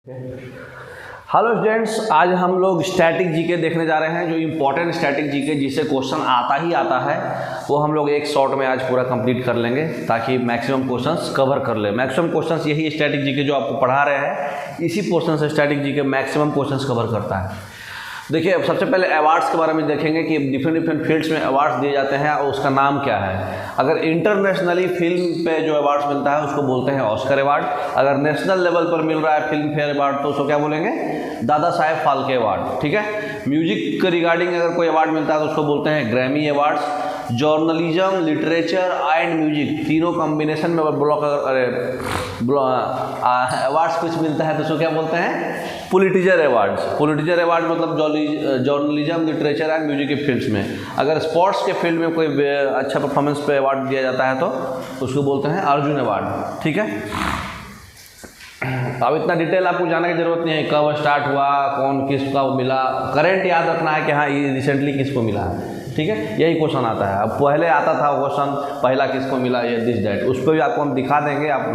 Hello students, आज हम लोग स्टैटिक जीके देखने जा रहे हैं। जो इम्पोर्टेंट स्टैटिक जीके जिससे क्वेश्चन आता ही आता है वो हम लोग एक शॉर्ट में आज पूरा कंप्लीट कर लेंगे ताकि मैक्सिमम क्वेश्चंस कवर कर ले। मैक्सिमम क्वेश्चंस यही स्टैटिक जीके जो आपको पढ़ा रहे हैं, इसी पोर्शन से static GK maximum questions cover करता है। देखिए, अब सबसे पहले अवार्ड्स के बारे में देखेंगे कि डिफरेंट फील्ड्स में अवार्ड्स दिए जाते हैं और उसका नाम क्या है। अगर इंटरनेशनली फिल्म पे जो अवार्ड्स मिलता है उसको बोलते हैं ऑस्कर अवार्ड। अगर नेशनल लेवल पर मिल रहा है फिल्म फेयर अवार्ड तो उसको क्या बोलेंगे? दादा साहेब फाल्के अवार्ड। ठीक है। म्यूजिक के रिगार्डिंग अगर कोई अवार्ड मिलता है तो उसको बोलते हैं Grammy awards. Journalism, literature and music तीनों कॉम्बिनेशन में अवार्ड्स कुछ मिलता है तो उसको क्या बोलते हैं? पुलिटिजर अवार्ड्स। पुलिटिजर अवार्ड मतलब जर्नलिज्म, लिटरेचर एंड म्यूजिक के फील्ड्स में। अगर स्पोर्ट्स के फील्ड में कोई अच्छा परफॉर्मेंस पे अवार्ड दिया जाता है तो उसको बोलते हैं अर्जुन अवार्ड। ठीक है। अब इतना डिटेल आपको जानने की जरूरत नहीं है, कब स्टार्ट हुआ, कौन किसका मिला। करेंट याद रखना है कि हाँ ये रिसेंटली किसको मिला है। ठीक है, यही क्वेश्चन आता है। अब पहले आता था क्वेश्चन पहला किसको मिला, ये दिस दैट, उस पर भी आपको हम दिखा देंगे। आप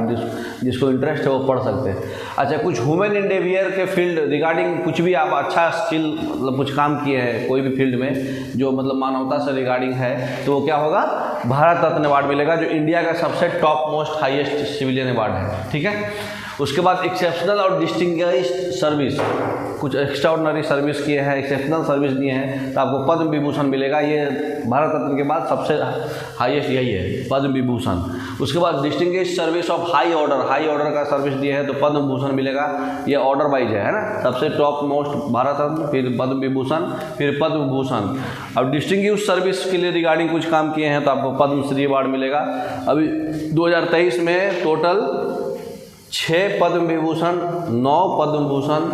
जिसको इंटरेस्ट है वो पढ़ सकते हैं। अच्छा, कुछ ह्यूमन एंडेवियर के फील्ड रिगार्डिंग कुछ भी आप अच्छा स्किल मतलब कुछ काम किए हैं कोई भी फील्ड में जो मतलब मानवता से रिगार्डिंग है तो वो क्या होगा? भारत रत्न अवार्ड मिलेगा, जो इंडिया का सबसे top most highest civilian award है। ठीक है। उसके बाद एक्सेप्शनल और डिस्टिंग्विश्ड सर्विस, कुछ एक्स्ट्राऑर्डिनरी सर्विस किए हैं, एक्सेप्शनल सर्विस दिए हैं तो आपको पद्म विभूषण मिलेगा। ये भारत रत्न के बाद सबसे हाईएस्ट यही है, पद्म विभूषण। उसके बाद distinguished service of high order का सर्विस दिए हैं तो पद्म भूषण मिलेगा। ये ऑर्डर वाइज है ना, सबसे टॉप मोस्ट भारत रत्न, फिर पद्म विभूषण, फिर पद्म भूषण। अब डिस्टिंग्विश्ड सर्विस के लिए रिगार्डिंग कुछ काम किए हैं तो आपको पद्मश्री अवार्ड मिलेगा। अभी 2023 में टोटल 6 पद्म विभूषण, 9 पद्म भूषण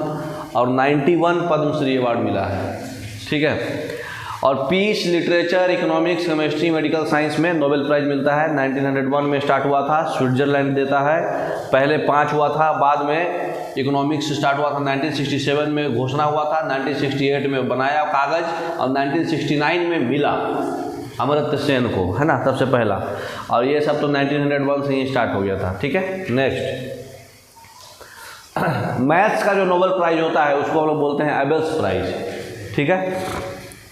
और 91 पद्मश्री अवार्ड मिला है। ठीक है। और peace, literature, economics, chemistry, medical science में नोबेल प्राइज़ मिलता है। 1901 में स्टार्ट हुआ था, स्विट्जरलैंड देता है। पहले 5 हुआ था, बाद में इकोनॉमिक्स स्टार्ट हुआ था 1967 में, घोषणा हुआ था 1968 में बनाया कागज़ और 1969 में मिला अमर्त्य सेन को, है ना, सबसे पहला। और ये सब तो 1901 से ही स्टार्ट हो गया था। ठीक है। नेक्स्ट, मैथ्स का जो नोबेल प्राइज़ होता है उसको हम लोग बोलते हैं एबेल्स प्राइज़। ठीक है।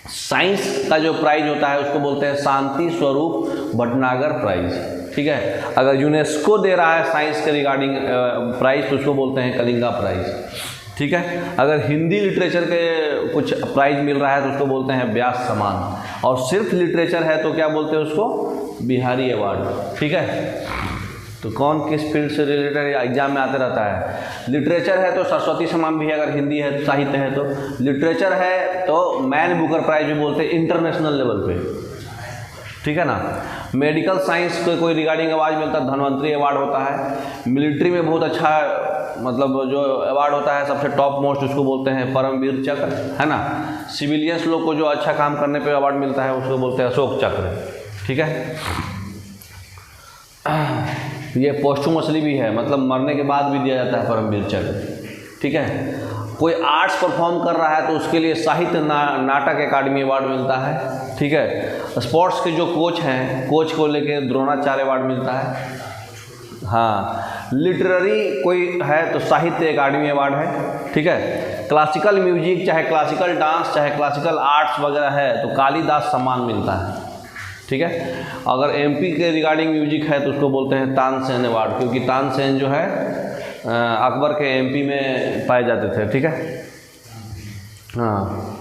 साइंस का जो प्राइज़ होता है उसको बोलते हैं शांति स्वरूप भटनागर प्राइज़। ठीक है। अगर यूनेस्को दे रहा है साइंस के रिगार्डिंग प्राइज़ तो उसको बोलते हैं कलिंगा प्राइज़। ठीक है। अगर हिंदी लिटरेचर के कुछ प्राइज़ मिल रहा है तो उसको बोलते हैं व्यास सम्मान। और सिर्फ लिटरेचर है तो क्या बोलते हैं उसको? बिहारी अवार्ड। ठीक है। तो कौन किस फील्ड से रिलेटेड एग्जाम में आते रहता है। लिटरेचर है तो सरस्वती सम्मान भी है, अगर हिंदी है साहित्य है तो। लिटरेचर है तो मैन बुकर प्राइज भी बोलते हैं इंटरनेशनल लेवल पे। ठीक है ना। मेडिकल साइंस को कोई रिगार्डिंग अवार्ड मिलता है, धन्वंतरी अवार्ड होता है। मिलिट्री में बहुत अच्छा मतलब जो अवार्ड होता है सबसे टॉप मोस्ट उसको बोलते हैं परमवीर चक्र, है ना। सिविलियंस लोग को जो अच्छा काम करने पर अवार्ड मिलता है उसको बोलते हैं अशोक चक्र। ठीक है। ये पोस्टुमसली भी है, मतलब मरने के बाद भी दिया जाता है परमवीर चक्र। ठीक है। कोई आर्ट्स परफॉर्म कर रहा है तो उसके लिए साहित्य नाटक अकादमी अवार्ड मिलता है। ठीक है। स्पोर्ट्स के जो कोच हैं, कोच को लेके द्रोणाचार्य अवार्ड मिलता है। हाँ। लिटरेरी कोई है तो साहित्य अकादमी अवार्ड है। ठीक है। क्लासिकल म्यूजिक, चाहे क्लासिकल डांस, चाहे क्लासिकल आर्ट्स वगैरह है तो कालिदास सम्मान मिलता है। ठीक है। अगर एमपी के रिगार्डिंग म्यूजिक है तो उसको बोलते हैं तानसेन अवार्ड, क्योंकि तानसेन जो है अकबर के एमपी में पाए जाते थे। ठीक है। हाँ।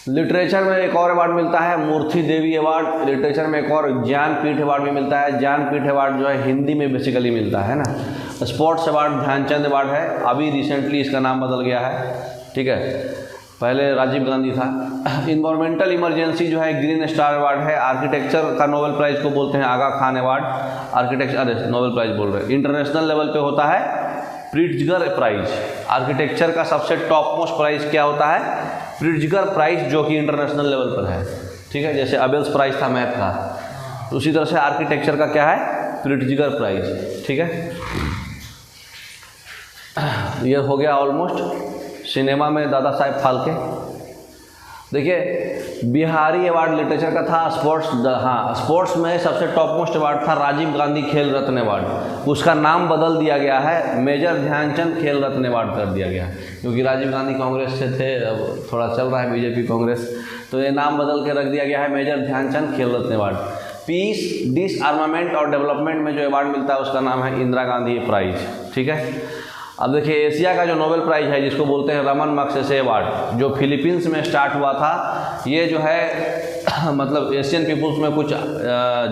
लिटरेचर में एक और अवार्ड मिलता है मूर्ति देवी अवार्ड। लिटरेचर में एक और ज्ञानपीठ अवार्ड भी मिलता है। ज्ञानपीठ अवार्ड जो है हिंदी में बेसिकली मिलता है ना। स्पोर्ट्स अवार्ड ध्यानचंद अवार्ड है, अभी रिसेंटली इसका नाम बदल गया है। ठीक है। पहले राजीव गांधी था। इन्वायरमेंटल इमरजेंसी जो है ग्रीन स्टार अवार्ड है। आर्किटेक्चर का नोबेल प्राइज़ को बोलते हैं आगा खान अवार्ड। आर्किटेक्चर, अरे नोबेल प्राइज़ बोल रहे हैं, इंटरनेशनल लेवल पे होता है प्रिट्जगर प्राइज़। आर्किटेक्चर का सबसे टॉप मोस्ट प्राइज़ क्या होता है? प्रिट्जगर प्राइज़, जो कि इंटरनेशनल लेवल पर है। ठीक है। जैसे अबेल्स प्राइज़ था मैथ का, तो उसी तरह से आर्किटेक्चर का क्या है? Pritzker prize. ठीक है। ये हो गया ऑलमोस्ट। सिनेमा में दादा साहेब फाल्के। देखिए बिहारी अवार्ड लिटरेचर का था, स्पोर्ट्स, हाँ स्पोर्ट्स में सबसे टॉप मोस्ट अवार्ड था राजीव गांधी खेल रत्न अवार्ड। उसका नाम बदल दिया गया है, मेजर ध्यानचंद खेल रत्न अवार्ड कर दिया गया है, क्योंकि राजीव गांधी कांग्रेस से थे, अब थोड़ा चल रहा है बीजेपी कांग्रेस, तो ये नाम बदल के रख दिया गया है मेजर ध्यानचंद खेल रत्न अवार्ड। पीस, डिसआर्मामेंट और डेवलपमेंट में जो अवार्ड मिलता है उसका नाम है इंदिरा गांधी प्राइज, ठीक है। अब देखिए एशिया का जो नोबेल प्राइज़ है जिसको बोलते हैं रमन मगसेसे अवार्ड, जो फिलीपींस में स्टार्ट हुआ था, ये जो है मतलब एशियन पीपुल्स में कुछ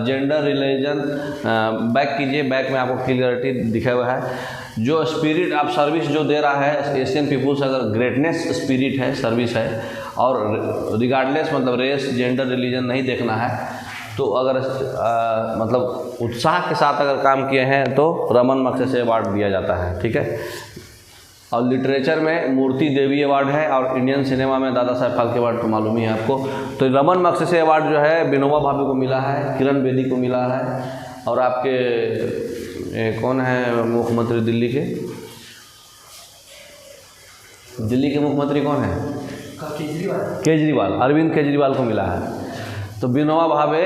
जेंडर रिलीजन, बैक कीजिए, बैक में आपको क्लियरिटी दिखा हुआ है, जो स्पिरिट ऑफ सर्विस जो दे रहा है एशियन पीपुल्स, अगर ग्रेटनेस स्पिरिट है, सर्विस है, और रिगार्डलेस मतलब रेस, जेंडर, रिलीजन नहीं देखना है, तो अगर मतलब उत्साह के साथ अगर काम किए हैं तो रमन मगसेसे अवार्ड दिया जाता है, ठीक है। और लिटरेचर में मूर्ति देवी अवार्ड है, और इंडियन सिनेमा में दादा साहब फाल्के अवार्ड तो मालूम ही है आपको। तो रमन मगसेसे अवार्ड जो है विनोबा भावे को मिला है, किरण बेदी को मिला है, और आपके कौन है मुख्यमंत्री दिल्ली के, मुख्यमंत्री कौन है? केजरीवाल, अरविंद केजरीवाल को मिला है। तो विनोबा भावे,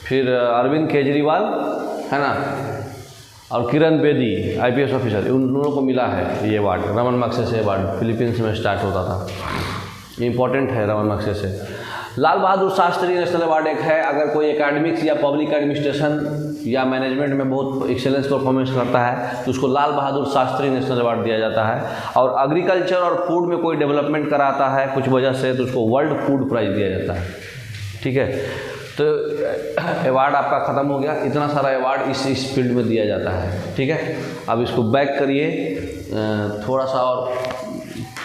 फिर अरविंद केजरीवाल, है ना, और किरण बेदी IPS ऑफिसर, उन दोनों को मिला है ये अवार्ड, रमन मगसेसे अवार्ड। फिलीपींस में स्टार्ट होता था, इम्पॉर्टेंट है रमन मगसेसे। लाल बहादुर शास्त्री नेशनल अवार्ड एक है, अगर कोई एकेडमिक्स या पब्लिक एडमिनिस्ट्रेशन या मैनेजमेंट में बहुत एक्सेलेंस परफॉर्मेंस करता है तो उसको लाल बहादुर शास्त्री नेशनल अवार्ड दिया जाता है। और एग्रीकल्चर और फूड में कोई डेवलपमेंट कराता है कुछ वजह से तो उसको वर्ल्ड फूड प्राइज़ दिया जाता है, ठीक है। तो अवार्ड आपका ख़त्म हो गया, इतना सारा अवार्ड इस फील्ड में दिया जाता है, ठीक है। अब इसको बैक करिए थोड़ा सा, और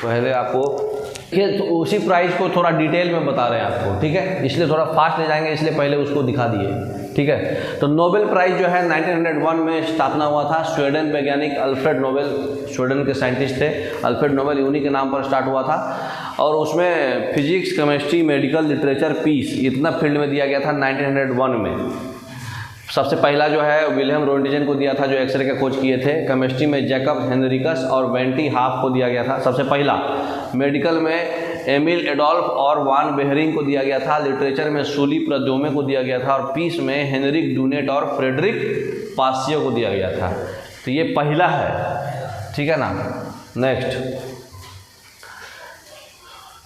पहले आपको तो उसी प्राइज़ को थोड़ा डिटेल में बता रहे हैं आपको, ठीक है, इसलिए थोड़ा फास्ट ले जाएंगे, इसलिए पहले उसको दिखा दिए, ठीक है। तो नोबेल प्राइज़ जो है 1901 में स्थापना हुआ था। स्वीडन वैज्ञानिक अल्फ्रेड नोबेल, स्वीडन के साइंटिस्ट थे अल्फ्रेड नोबेल, उन्हीं के नाम पर स्टार्ट हुआ था। और उसमें physics, chemistry, medical, literature, peace, इतना फील्ड में दिया गया था 1901 में। सबसे पहला जो है विलियम रोंटिजन को दिया था जो एक्सरे का खोज किए थे। केमिस्ट्री में जैकब हेनरिकस और वेंटी हाफ को दिया गया था सबसे पहला। मेडिकल में एमिल एडोल्फ और वान बेहरिंग को दिया गया था। लिटरेचर में सूली प्रद्योमे को दिया गया था। और पीस में हेनरिक डूनेट और फ्रेडरिक पासियो को दिया गया था। तो ये पहला है, ठीक है ना। नेक्स्ट,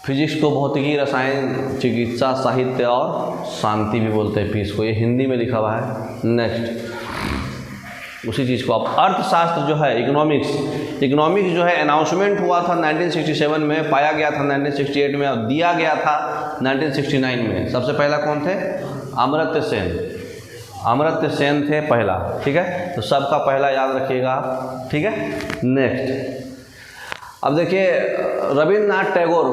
फिजिक्स को भौतिकी, रसायन, चिकित्सा, साहित्य और शांति भी बोलते हैं पीस को, ये हिंदी में लिखा हुआ है। नेक्स्ट, उसी चीज़ को आप अर्थशास्त्र जो है, इकोनॉमिक्स जो है अनाउंसमेंट हुआ था 1967 में, पाया गया था 1968 में और दिया गया था 1969 में। सबसे पहला कौन थे? अमर्त्य सेन थे पहला, ठीक है। तो सबका पहला याद रखिएगा, ठीक है। नेक्स्ट, अब देखिए रविन्द्रनाथ टैगोर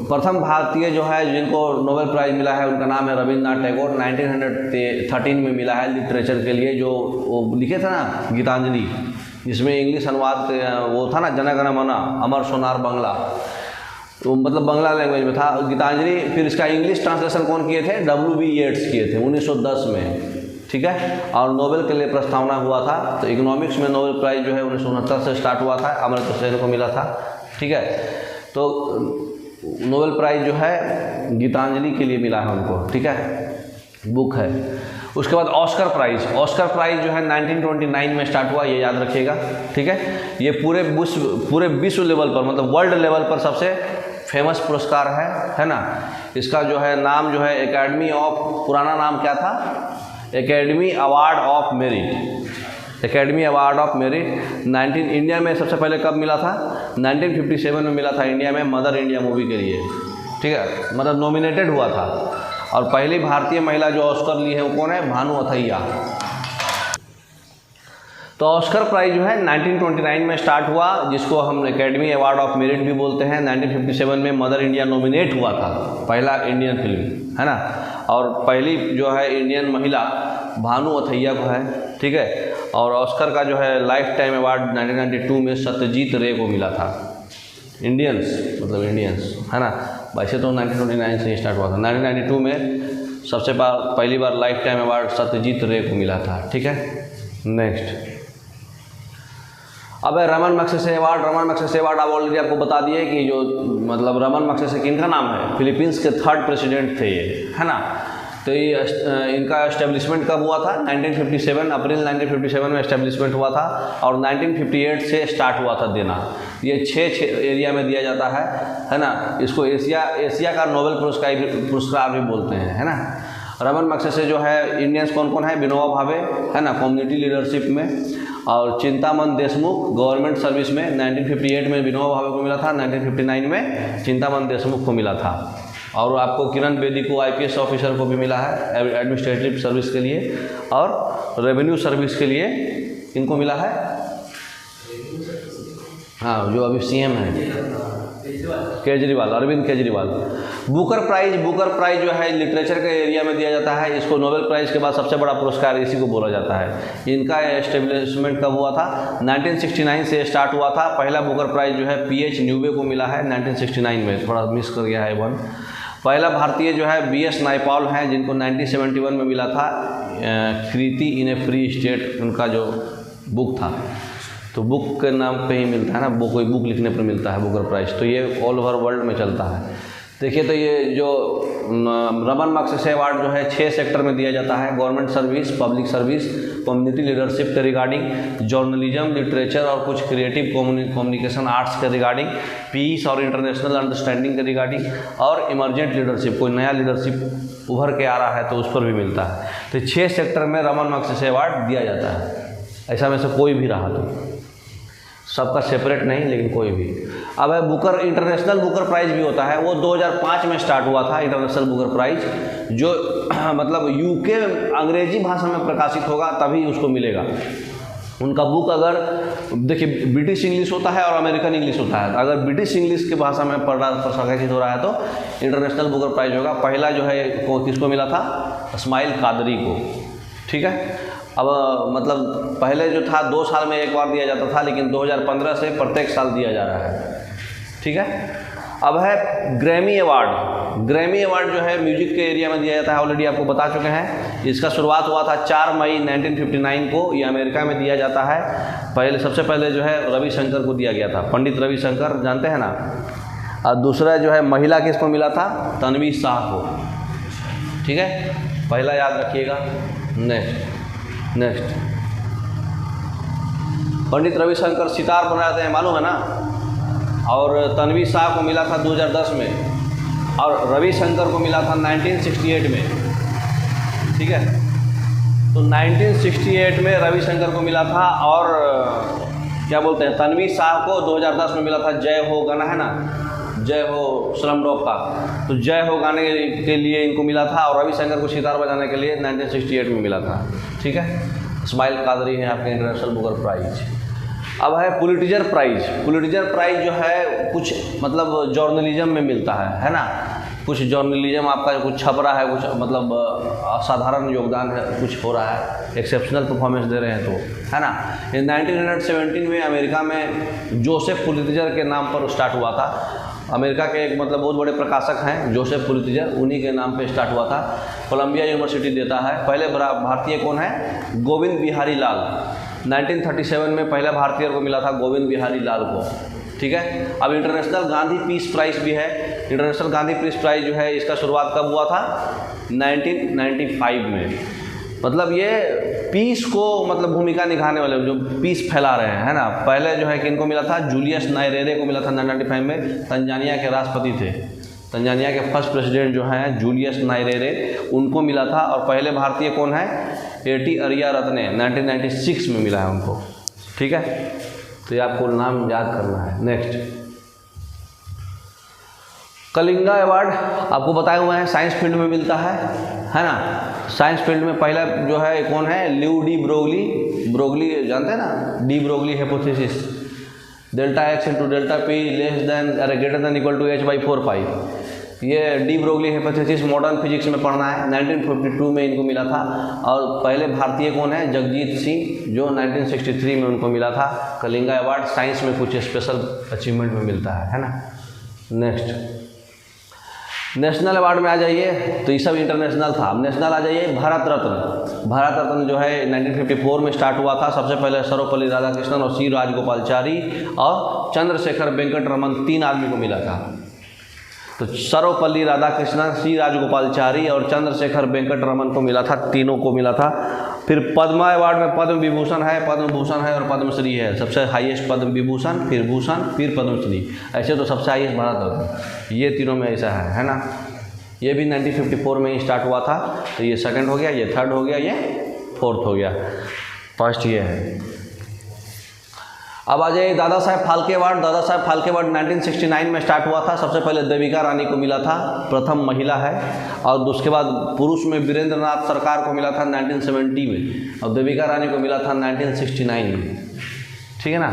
प्रथम भारतीय जो है जिनको नोबेल प्राइज़ मिला है, उनका नाम है रविन्द्रनाथ टैगोर। 1913 में मिला है लिटरेचर के लिए। जो वो लिखे थे ना गीतांजलि, जिसमें इंग्लिश अनुवाद वो था ना, जनगण मन अमर सोनार बांग्ला, तो मतलब बांग्ला लैंग्वेज में था गीतांजलि। फिर इसका इंग्लिश ट्रांसलेशन कौन किए थे? W.B. येट्स किए थे 1910 में, ठीक है। और नोबेल के लिए प्रस्तावना हुआ था। तो इकोनॉमिक्स में नोबेल प्राइज़ जो है 1969 से स्टार्ट हुआ था, अमर्त्य सेन को मिला था, ठीक है। तो नोबेल प्राइज़ जो है गीतांजलि के लिए मिला है उनको, ठीक है, बुक है। उसके बाद ऑस्कर प्राइज़ जो है 1929 में स्टार्ट हुआ, ये याद रखिएगा, ठीक है। ये पूरे विश्व लेवल पर, मतलब वर्ल्ड लेवल पर सबसे फेमस पुरस्कार है ना। इसका जो है नाम जो है एकेडमी ऑफ, पुराना नाम क्या था? Academy award of merit. Academy award of merit 19 India में सबसे पहले कब मिला था? 1957 में मिला था इंडिया में, मदर इंडिया मूवी के लिए, ठीक है, मतलब नॉमिनेटेड हुआ था। और पहली भारतीय महिला जो ऑस्कर ली है वो कौन है? भानु अथैया। तो ऑस्कर प्राइज़ जो है 1929 में स्टार्ट हुआ, जिसको हम एकेडमी अवार्ड ऑफ मेरिट भी बोलते हैं। 1957 में मदर इंडिया नॉमिनेट हुआ था, पहला इंडियन फिल्म, है ना। और पहली जो है इंडियन महिला भानु अथैया को है, ठीक है। और ऑस्कर का जो है लाइफ टाइम अवार्ड 1992 में सत्यजीत रे को मिला था। इंडियंस, है ना। वैसे तो 1929 से स्टार्ट हुआ था, 1992 में सबसे पहली बार लाइफ टाइम अवार्ड सत्यजीत रे को मिला था, ठीक है। नेक्स्ट, अब है Raman Magsaysay award. Raman Magsaysay award आप ऑलरेडी आपको बता दिए कि जो मतलब रमन मैग्सेसे किनका नाम है, फिलीपींस के 3rd प्रेसिडेंट थे ये, है ना। तो ये इनका एस्टेब्लिशमेंट कब हुआ था, 1957, अप्रैल 1957 में एस्टेब्लिशमेंट हुआ था और 1958 से स्टार्ट हुआ था देना। ये 6 एरिया में दिया जाता है ना। इसको एशिया का नोबेल पुरस्कार भी बोलते हैं, है ना। रमन मैग्सेसे जो है इंडियंस कौन कौन है, विनोबा भावे, है ना, कम्युनिटी लीडरशिप में, और चिंतामन देशमुख गवर्नमेंट सर्विस में। 1958 में विनोबा भावे को मिला था, 1959 में चिंतामन देशमुख को मिला था। और आपको किरण बेदी को IPS ऑफिसर को भी मिला है एडमिनिस्ट्रेटिव सर्विस के लिए, और रेवेन्यू सर्विस के लिए इनको मिला है, हाँ, जो अभी CM है केजरीवाल, अरविंद केजरीवाल। बुकर प्राइज जो है लिटरेचर के एरिया में दिया जाता है। इसको नोबेल प्राइज़ के बाद सबसे बड़ा पुरस्कार इसी को बोला जाता है। इनका एस्टेब्लिशमेंट कब हुआ था, 1969 से स्टार्ट हुआ था। पहला बुकर प्राइज़ जो है PH न्यूवे को मिला है 1969 में, थोड़ा मिस कर गया है वन। पहला भारतीय जो है BS नायपॉल हैं, जिनको 1971 में मिला था कृति इन ए फ्री स्टेट, उनका जो बुक था। तो बुक के नाम पे ही मिलता है ना, कोई बुक लिखने पर मिलता है बुकर प्राइज़। तो ये ऑल ओवर वर्ल्ड में चलता है। देखिए, तो ये जो रमन मैग्सेसे अवार्ड जो है 6 सेक्टर में दिया जाता है, government service, public service, community leadership के रिगार्डिंग, जर्नलिज्म, लिटरेचर और कुछ क्रिएटिव कम्युनिकेशन आर्ट्स के रिगार्डिंग, पीस और इंटरनेशनल अंडरस्टैंडिंग के रिगार्डिंग, और इमरजेंट लीडरशिप, कोई नया लीडरशिप उभर के आ रहा है तो उस पर भी मिलता है। तो 6 सेक्टर में रमन मैग्सेसे अवार्ड दिया जाता है। ऐसा में से कोई भी रहा तो, सबका सेपरेट नहीं, लेकिन कोई भी। अब है बुकर, इंटरनेशनल बुकर प्राइज़ भी होता है। वो 2005 में स्टार्ट हुआ था इंटरनेशनल बुकर प्राइज़, जो मतलब UK अंग्रेजी भाषा में प्रकाशित होगा तभी उसको मिलेगा। उनका बुक अगर देखिए ब्रिटिश इंग्लिश होता है और अमेरिकन इंग्लिश होता है। अगर ब्रिटिश इंग्लिश की भाषा में प्रकाशित हो रहा है तो इंटरनेशनल बुकर प्राइज़ होगा। पहला जो है किसको मिला था, इस्माइल कादरी को, ठीक है। अब मतलब पहले जो था 2 साल में एक बार दिया जाता था, लेकिन 2015 से प्रत्येक साल दिया जा रहा है, ठीक है। अब है ग्रैमी अवार्ड। ग्रैमी अवार्ड जो है म्यूजिक के एरिया में दिया जाता है, ऑलरेडी आपको बता चुके हैं। इसका शुरुआत हुआ था 4 मई 1959 को, ये अमेरिका में दिया जाता है। सबसे पहले जो है रविशंकर को दिया गया था, पंडित रविशंकर, जानते हैं ना। और दूसरा जो है महिला किसको मिला था, तन्वी शाह को, ठीक है, पहला याद रखिएगा। नेक्स्ट पंडित रविशंकर सितार बनाते हैं, मालूम है ना। और तन्वी शाह को मिला था 2010 में, और रविशंकर को मिला था 1968 में, ठीक है। तो 1968 में रविशंकर को मिला था, और क्या बोलते हैं, तन्वी शाह को 2010 में मिला था जय हो गाना है ना, जय हो स्लमडॉग का, तो जय हो गाने के लिए इनको मिला था। और रविशंकर को सितार बजाने के लिए 1968 में मिला था, ठीक है। इस्माइल कादरी है आपके इंटरनेशनल बुकर प्राइज़। अब है पुलिट्जर प्राइज़। पुलिट्जर प्राइज़ जो है कुछ मतलब जर्नलिज्म में मिलता है ना। कुछ जर्नलिज्म आपका कुछ छप रहा है, कुछ मतलब असाधारण योगदान है, कुछ हो रहा है, एक्सेप्शनल परफॉर्मेंस दे रहे हैं तो, है ना। ये 1917 में अमेरिका में जोसेफ पुलिट्जर के नाम पर स्टार्ट हुआ था। अमेरिका के एक मतलब बहुत बड़े प्रकाशक हैं जोसेफ पुलिट्जर, उन्हीं के नाम पे स्टार्ट हुआ था। कोलंबिया यूनिवर्सिटी देता है। पहले भारतीय कौन है, गोविंद बिहारी लाल। 1937 में पहला भारतीय को मिला था गोविंद बिहारी लाल को, ठीक है। अब इंटरनेशनल गांधी पीस प्राइज़ भी है। इंटरनेशनल गांधी पीस प्राइज़ जो है इसका शुरुआत कब हुआ था, 1995 में। मतलब ये पीस को मतलब भूमिका निभाने वाले जो पीस फैला रहे हैं, है ना। पहले जो है किनको मिला था, जूलियस नायरेरे को मिला था 1995 में, तंजानिया के राष्ट्रपति थे। तंजानिया के फर्स्ट प्रेसिडेंट जो हैं जूलियस नायरेरे, उनको मिला था। और पहले भारतीय कौन है, एटी अरिया रत्ने, 1996 में मिला है उनको, ठीक है। तो ये आपको नाम याद करना है। नेक्स्ट कलिंगा अवार्ड आपको बताए हुए हैं, साइंस फील्ड में मिलता है ना। साइंस फील्ड में पहला जो है कौन है, ल्यू डी ब्रोगली जानते हैं ना, de Broglie hypothesis, delta X into delta P less than greater than equal to h/4π। ये de Broglie hypothesis modern physics में पढ़ना है। 1952 में इनको मिला था। और पहले भारतीय कौन है, जगजीत सिंह, जो 1963 में उनको मिला था। कलिंगा अवार्ड साइंस में कुछ स्पेशल अचीवमेंट में मिलता है ना। नेक्स्ट नेशनल अवार्ड में आ जाइए तो ये सब इंटरनेशनल था। अब नेशनल आ जाइए, भारत रत्न। भारत रत्न जो है 1954 में स्टार्ट हुआ था। सबसे पहले सर्वपल्ली राधाकृष्णन और सी राजगोपालचारी और चंद्रशेखर वेंकट रमन 3 आदमी को मिला था। तो सर्वपल्ली राधाकृष्णन, सी राजगोपालचारी और चंद्रशेखर वेंकट रमन को मिला था, तीनों को मिला था। फिर पद्मा अवार्ड में पद्म विभूषण है, पद्म भूषण है और पद्मश्री है। सबसे हाईएस्ट पद्म विभूषण, फिर भूषण, फिर पद्मश्री। ऐसे तो सबसे हाईएस्ट भारत रत्न, ये तीनों में ऐसा है ना। ये भी 1954 में ही स्टार्ट हुआ था। तो ये सेकंड हो गया, ये थर्ड हो गया, ये फोर्थ हो गया। फर्स्ट ये है। अब आ जाइए दादा साहेब फाल्के अवार्ड। दादा साहेब फाल्के अवार्ड 1969 में स्टार्ट हुआ था। सबसे पहले देविका रानी को मिला था, प्रथम महिला है। और उसके बाद पुरुष में वीरेंद्र नाथ सरकार को मिला था 1970 में, और देविका रानी को मिला था 1969 में। ठीक है ना।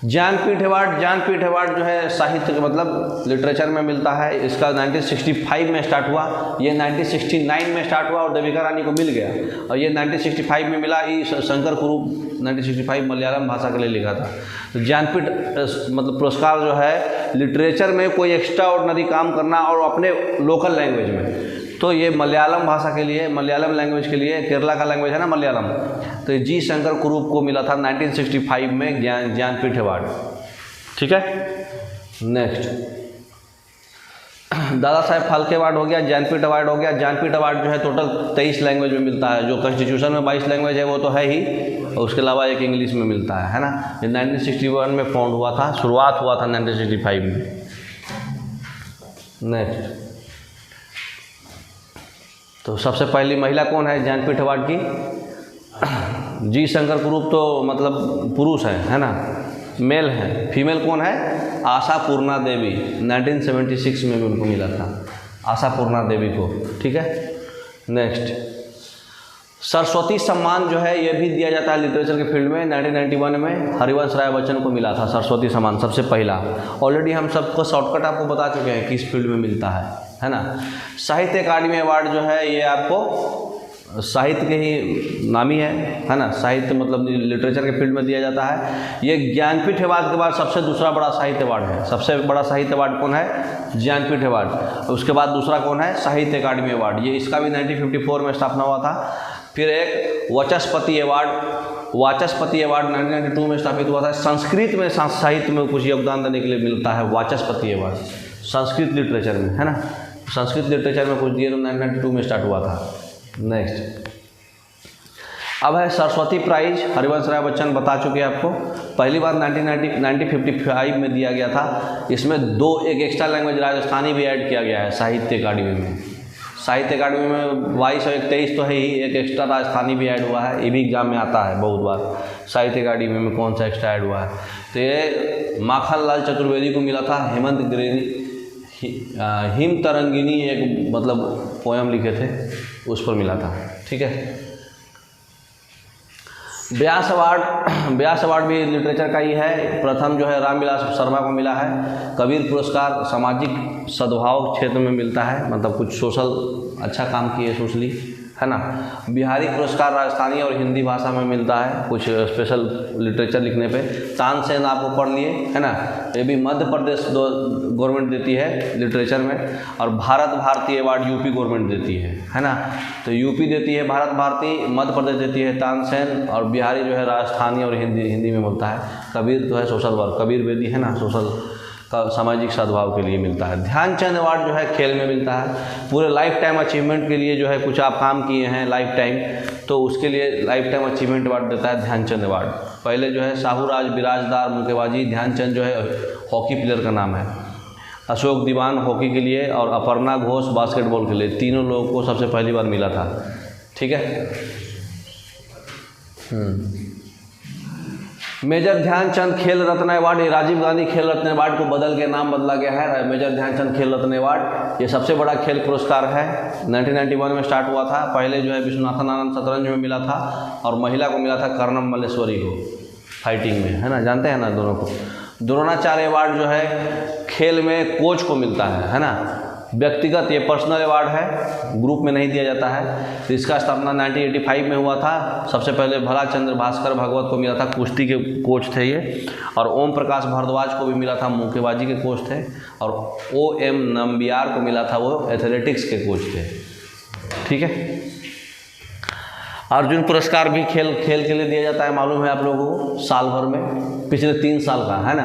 ज्ञानपीठ अवार्ड, ज्ञानपीठ अवार्ड जो है साहित्य के मतलब लिटरेचर में मिलता है। इसका 1965 में स्टार्ट हुआ, ये 1969 में स्टार्ट हुआ और देविका रानी को मिल गया। और ये 1965 में मिला। ये शंकर कुरूप 1965 मलयालम भाषा के लिए लिखा था। तो ज्ञानपीठ मतलब पुरस्कार जो है लिटरेचर में कोई एक्स्ट्रा ऑर्डिनरी काम करना और अपने लोकल लैंग्वेज में, तो ये मलयालम भाषा के लिए, मलयालम लैंग्वेज के लिए, केरला का लैंग्वेज है ना मलयालम, तो जी शंकर कुरूप को मिला था 1965 में ज्ञानपीठ अवार्ड। ठीक है। नेक्स्ट दादा साहेब फाल्के अवार्ड हो गया, ज्ञानपीठ अवार्ड हो गया। ज्ञानपीठ अवार्ड जो है टोटल 23 लैंग्वेज में मिलता है। जो कॉन्स्टिट्यूशन में 22 लैंग्वेज है वो तो है ही, और उसके अलावा एक इंग्लिश में मिलता है ना। ये 1961 में फाउंड हुआ था, शुरुआत हुआ था 1965 में। नेक्स्ट, तो सबसे पहली महिला कौन है ज्ञानपीठ अवार्ड की? जी शंकर कुरूप तो मतलब पुरुष है ना, मेल है। फीमेल कौन है? आशा पूर्णा देवी। 1976 में भी उनको मिला था, आशा पूर्णा देवी को। ठीक है। नेक्स्ट, सरस्वती सम्मान जो है ये भी दिया जाता है लिटरेचर के फील्ड में। 1991 में हरिवंश राय बच्चन को मिला था सरस्वती सम्मान, सबसे पहला। ऑलरेडी हम सबको शॉर्टकट आपको बता चुके हैं किस फील्ड में मिलता है ना। साहित्य अकादमी अवार्ड जो है ये आपको साहित्य के ही नामी है ना। साहित्य मतलब लिटरेचर के फील्ड में दिया जाता है। ये ज्ञानपीठ अवार्ड के बाद सबसे दूसरा बड़ा साहित्य अवार्ड है। सबसे बड़ा साहित्य अवार्ड कौन है? ज्ञानपीठ अवार्ड। उसके बाद दूसरा कौन है? साहित्य अकादमी अवार्ड। ये इसका भी 1954 में स्थापना हुआ था। फिर एक वाचस्पति अवार्ड, वाचस्पति अवार्ड 1992 में स्थापित हुआ था। संस्कृत में साहित्य में कुछ योगदान देने के लिए मिलता है वाचस्पति अवार्ड, संस्कृत लिटरेचर में, है ना। संस्कृत लिटरेचर में कुछ दिए 1992 में स्टार्ट हुआ था। नेक्स्ट, अब है सरस्वती प्राइज। हरिवंश राय बच्चन बता चुके हैं आपको, पहली बार 1955 में दिया गया था। इसमें एक एक्स्ट्रा लैंग्वेज राजस्थानी भी ऐड किया गया है साहित्य अकादमी में। साहित्य अकादमी में 22 और 23 तो है ही, एक एक्स्ट्रा राजस्थानी भी ऐड हुआ है। ये भी एग्जाम में आता है बहुत बार, साहित्य अकादमी में कौन सा एक्स्ट्रा ऐड हुआ है। तो ये माखन लाल चतुर्वेदी को मिला था। हेमंत गिरी हिम तरंगिनी एक मतलब पोयम लिखे थे, उस पर मिला था। ठीक है। व्यास अवार्ड भी लिटरेचर का ही है। प्रथम जो है रामविलास शर्मा को मिला है। कबीर पुरस्कार सामाजिक सद्भाव क्षेत्र में मिलता है, मतलब कुछ सोशल अच्छा काम किए सोशली, है ना। बिहारी पुरस्कार राजस्थानी और हिंदी भाषा में मिलता है, कुछ स्पेशल लिटरेचर लिखने पे। तानसेन आपको पढ़ लिए, है ना। ये भी मध्य प्रदेश गवर्नमेंट देती है लिटरेचर में। और Bharat Bharati award UP government देती है ना। तो यूपी देती है भारत भारती, मध्य प्रदेश देती है तानसेन, और बिहारी जो है राजस्थानी और हिंदी में मिलता है। कबीर जो है सोशल वर्क, कबीर वेदी है ना, सोशल का सामाजिक सद्भाव के लिए मिलता है। ध्यानचंद अवार्ड जो है खेल में मिलता है। पूरे लाइफ टाइम अचीवमेंट के लिए जो है कुछ आप काम किए हैं लाइफ टाइम, तो उसके लिए लाइफ टाइम अचीवमेंट अवार्ड देता है ध्यानचंद अवार्ड। पहले जो है साहूराज बिराजदार मुक्केबाजी, ध्यानचंद जो है हॉकी प्लेयर का नाम है। अशोक दीवान हॉकी के लिए और अपर्णा घोष बास्केटबॉल के लिए, तीनों लोगों को सबसे पहली बार मिला था। ठीक है। मेजर ध्यानचंद खेल रत्न अवार्ड, ये राजीव गांधी खेल रत्न अवार्ड को बदल के नाम बदला गया है, मेजर ध्यानचंद खेल रत्न अवार्ड। ये सबसे बड़ा खेल पुरस्कार है। 1991 में स्टार्ट हुआ था। पहले जो है विश्वनाथन आनंद शतरंज में मिला था, और महिला को मिला था कर्णम मल्लेश्वरी को फाइटिंग में, है ना। जानते हैं ना दोनों को। द्रोणाचार्य अवार्ड जो है खेल में कोच को मिलता है ना। व्यक्तिगत, ये पर्सनल अवार्ड है, ग्रुप में नहीं दिया जाता है। तो इसका स्थापना 1985 में हुआ था। सबसे पहले भलाचंद्र भास्कर भागवत को मिला था, कुश्ती के कोच थे ये। और ओम प्रकाश भारद्वाज को भी मिला था, मुक्केबाजी के कोच थे। और OM नंबियार को मिला था, वो एथलेटिक्स के कोच थे। ठीक है। अर्जुन पुरस्कार भी खेल के लिए दिया जाता है, मालूम है आप लोगों को, साल भर में, पिछले 3 साल का, है ना,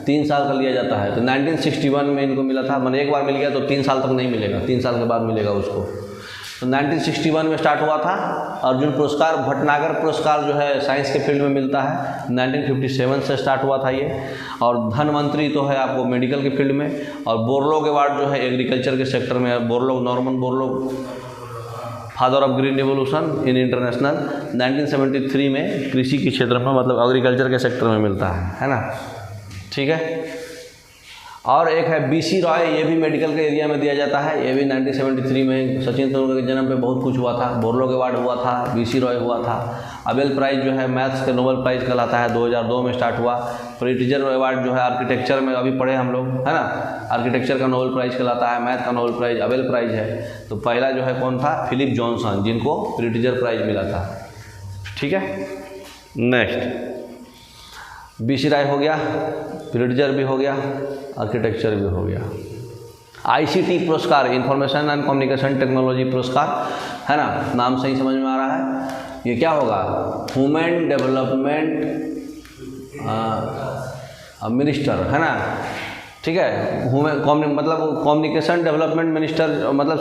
3 साल का लिया जाता है। तो 1961 में इनको मिला था, मैंने एक बार मिल गया तो 3 साल तक नहीं मिलेगा, 3 साल के बाद मिलेगा उसको। तो 1961 में स्टार्ट हुआ था अर्जुन पुरस्कार। भटनागर पुरस्कार जो है साइंस के फील्ड में मिलता है, 1957 से स्टार्ट हुआ था ये। और धनवंतरी तो है आपको मेडिकल के फील्ड में। और बोरलॉग अवार्ड जो है एग्रीकल्चर के सेक्टर में है। Borlaug, Norman Borlaug, father of green revolution in international, 1973 में कृषि के क्षेत्र में, मतलब एग्रीकल्चर के सेक्टर में मिलता है ना। ठीक है। और एक है BC रॉय, ये भी मेडिकल के एरिया में दिया जाता है। ये भी 1973 में सचिन तेंदुलकर के जन्म पे बहुत कुछ हुआ था। बोरलॉग अवार्ड हुआ था, BC रॉय हुआ था। अबेल प्राइज़ जो है मैथ्स के नोबेल प्राइज़ कहलाता है, 2002 में स्टार्ट हुआ। प्रिटिजर अवार्ड जो है आर्किटेक्चर में अभी पढ़े हम लोग, है ना, आर्किटेक्चर का नोबेल प्राइज़ कहलाता है। मैथ का नोबेल प्राइज़ अबेल प्राइज़ है। तो पहला जो है कौन था, फिलिप जॉनसन, जिनको प्रिटिजर प्राइज़ मिला था। ठीक है। नेक्स्ट BC रॉय हो गया, प्रिटिजर भी हो गया, आर्किटेक्चर भी हो गया। ICT पुरस्कार, इंफॉर्मेशन एंड कम्युनिकेशन टेक्नोलॉजी पुरस्कार, है ना, नाम से ही समझ में आ रहा है। ये क्या होगा, ह्यूमन डेवलपमेंट मिनिस्टर, है ना। ठीक है। मतलब कम्युनिकेशन डेवलपमेंट मिनिस्टर, मतलब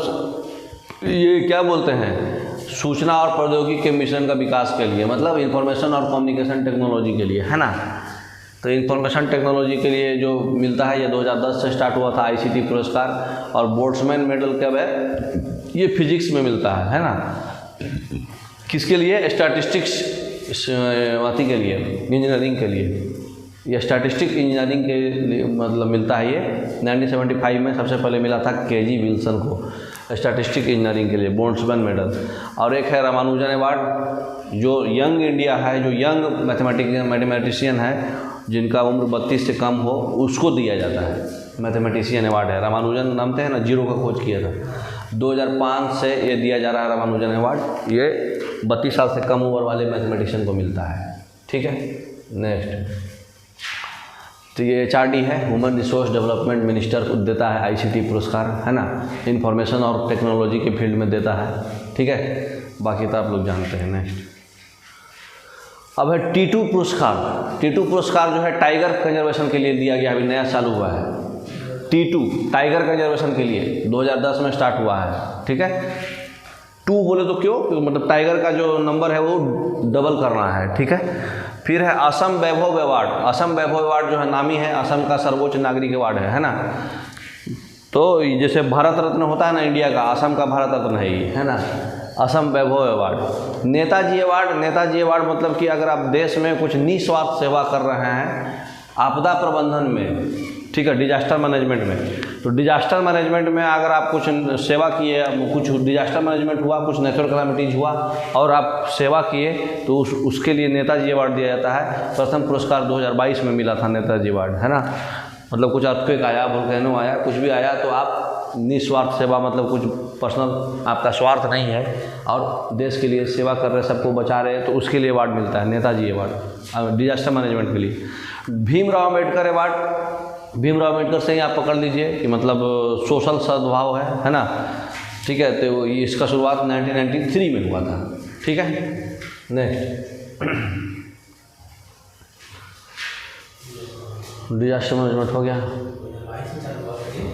ये क्या बोलते हैं, सूचना और प्रौद्योगिकी के मिशन का विकास के लिए, मतलब इंफॉर्मेशन और कम्युनिकेशन टेक्नोलॉजी के लिए, है ना। तो इंफॉर्मेशन टेक्नोलॉजी के लिए जो मिलता है ये 2010 से स्टार्ट हुआ था ICT पुरस्कार। और बोल्ट्जमैन मेडल कब है, ये फिजिक्स में मिलता है ना। किसके लिए, स्टैटिस्टिक्स वाती के लिए, इंजीनियरिंग के लिए, ये स्टैटिस्टिक इंजीनियरिंग के लिए मतलब मिलता है। ये 1975 में सबसे पहले मिला था KG विल्सन को, स्टैटिस्टिक इंजीनियरिंग के लिए, बोल्ट्जमैन मेडल। और एक है रामानुजन अवार्ड, जो यंग इंडिया है, जो यंग मैथमेटिशियन है जिनका उम्र 32 से कम हो, उसको दिया जाता है। मैथमेटिशियन अवार्ड है, रामानुजन नाम थे ना, जीरो का खोज किया था। 2005 से ये दिया जा रहा है रामानुजन अवार्ड। ये 32 साल से कम उम्र वाले मैथमेटिशियन को मिलता है। ठीक है। नेक्स्ट, तो ये HRD है, ह्यूमन रिसोर्स डेवलपमेंट मिनिस्टर को देता है ICT पुरस्कार, है ना, इंफॉर्मेशन और टेक्नोलॉजी के फील्ड में देता है। ठीक है। बाकी तो आप लोग जानते हैं। नेक्स्ट अब है T2 पुरस्कार। T2 पुरस्कार जो है टाइगर कंजर्वेशन के लिए दिया गया, अभी नया चालू हुआ है। T2 टाइगर कंजर्वेशन के लिए 2010 में स्टार्ट हुआ है। ठीक है। 2 बोले तो क्यों, मतलब टाइगर का जो नंबर है वो डबल करना है। ठीक है। फिर है असम वैभव अवार्ड। असम वैभव अवार्ड जो है नामी है, असम का सर्वोच्च नागरिक अवार्ड है ना। तो जैसे भारत रत्न होता है ना इंडिया का, असम का भारत रत्न है ये, है ना, Assam Vaibhav award. Netaji award, Netaji award मतलब कि अगर आप देश में कुछ निस्वार्थ सेवा कर रहे हैं आपदा प्रबंधन में, ठीक है, डिजास्टर मैनेजमेंट में, तो डिजास्टर मैनेजमेंट में अगर आप कुछ सेवा किए, कुछ डिजास्टर मैनेजमेंट हुआ, कुछ नेचुरल कैलामिटीज हुआ और आप सेवा किए, तो उसके लिए नेताजी अवार्ड दिया जाता है। प्रथम पुरस्कार 2022 में मिला था नेताजी अवार्ड, है ना। मतलब कुछ अर्थक्वेक आया, वोल्केनो आया, कुछ भी आया तो आप निस्वार्थ सेवा, मतलब कुछ पर्सनल आपका स्वार्थ नहीं है और देश के लिए सेवा कर रहे, सबको बचा रहे, तो उसके लिए अवार्ड मिलता है, नेताजी अवार्ड, डिजास्टर मैनेजमेंट के लिए। भीमराव अम्बेडकर अवार्ड, भीमराव अम्बेडकर से ही आप पकड़ लीजिए कि मतलब सोशल सद्भाव है ना। ठीक है। तो इसका शुरुआत 1993 में हुआ था। ठीक है। नेक्स्ट डिजास्टर मैनेजमेंट हो गया।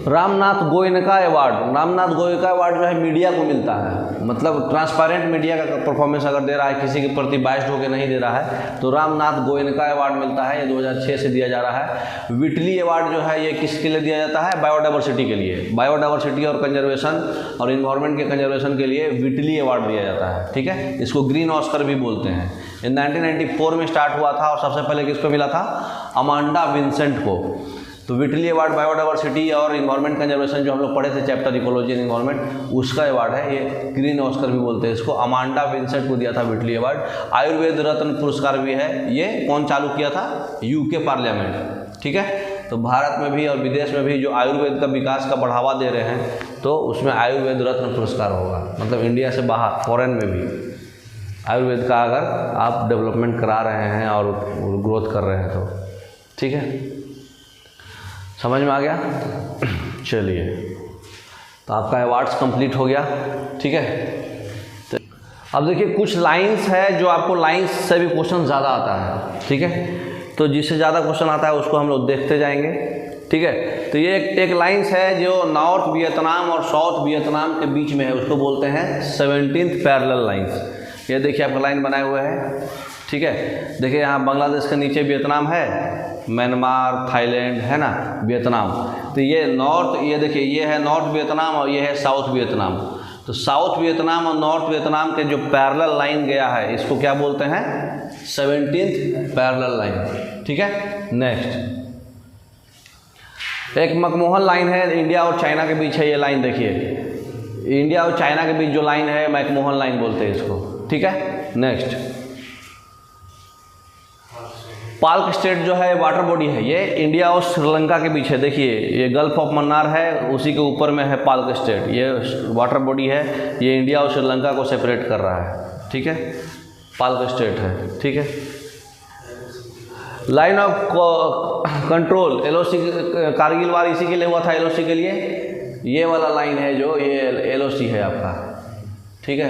रामनाथ गोयनका अवार्ड, रामनाथ गोयनका अवार्ड जो है मीडिया को मिलता है, मतलब ट्रांसपेरेंट मीडिया का परफॉर्मेंस अगर दे रहा है, किसी के प्रति बाइस्ड होकर नहीं दे रहा है, तो रामनाथ गोयनका अवार्ड मिलता है। ये 2006 से दिया जा रहा है। विटली अवार्ड जो है ये किसके लिए दिया जाता है, बायोडाइवर्सिटी के लिए, बायोडाइवर्सिटी और कंजर्वेशन और इन्वायरमेंट के कंजर्वेशन के लिए विटली अवार्ड दिया जाता है। ठीक है। इसको ग्रीन ऑस्कर भी बोलते हैं। ये 1994 में स्टार्ट हुआ था और सबसे पहले किसको मिला था, अमांडा विंसेंट को। तो विटली अवार्ड बायोडाइवर्सिटी और इन्वायरमेंट कंजर्वेशन जो हम लोग पढ़े थे चैप्टर इकोलॉजी एंड इन्वायरमेंट, उसका अवार्ड है ये, ग्रीन ऑस्कर भी बोलते हैं इसको। अमांडा विंसेंट को दिया था विटली अवार्ड। आयुर्वेद रत्न पुरस्कार भी है, ये कौन चालू किया था, UK पार्लियामेंट। ठीक है। तो भारत में भी और विदेश में भी जो आयुर्वेद का विकास का बढ़ावा दे रहे हैं तो उसमें आयुर्वेद रत्न पुरस्कार होगा। मतलब इंडिया से बाहर फॉरेन में भी आयुर्वेद का अगर आप डेवलपमेंट करा रहे हैं और ग्रोथ कर रहे हैं तो ठीक है, समझ में आ गया। चलिए, तो आपका अवार्ड्स कंप्लीट हो गया, ठीक है। तो अब देखिए कुछ लाइंस है जो आपको लाइंस से भी क्वेश्चन ज़्यादा आता है, ठीक है। तो जिससे ज़्यादा क्वेश्चन आता है उसको हम लोग देखते जाएंगे, ठीक है। तो ये एक लाइंस है जो नॉर्थ वियतनाम और साउथ वियतनाम के बीच में है, उसको बोलते हैं 17th पैरेलल लाइंस। ये देखिए आपका लाइन बनाए हुए है, ठीक है। देखिए यहाँ बांग्लादेश के नीचे वियतनाम है, म्यांमार, थाईलैंड है ना, वियतनाम। तो ये नॉर्थ, ये देखिए ये है नॉर्थ वियतनाम और ये है साउथ वियतनाम। तो साउथ वियतनाम और नॉर्थ वियतनाम के जो पैरेलल लाइन गया है इसको क्या बोलते हैं, 17th पैरेलल लाइन, ठीक है। नेक्स्ट एक मैकमोहन लाइन है, इंडिया और चाइना के बीच है ये लाइन। देखिए इंडिया और चाइना के बीच जो लाइन है मैकमोहन लाइन बोलते हैं इसको, ठीक है। नेक्स्ट पाल्क स्टेट जो है वाटर बॉडी है, ये इंडिया और श्रीलंका के बीच है। देखिए ये गल्फ ऑफ मन्नार है, उसी के ऊपर में है पाल्क स्टेट, ये वाटर बॉडी है, ये इंडिया और श्रीलंका को सेपरेट कर रहा है, ठीक है। पाल्क स्टेट है, ठीक है। Line of control LOC Kargil war इसी के लिए हुआ था, LOC के लिए ये वाला लाइन है जो ये LOC है आपका, ठीक है।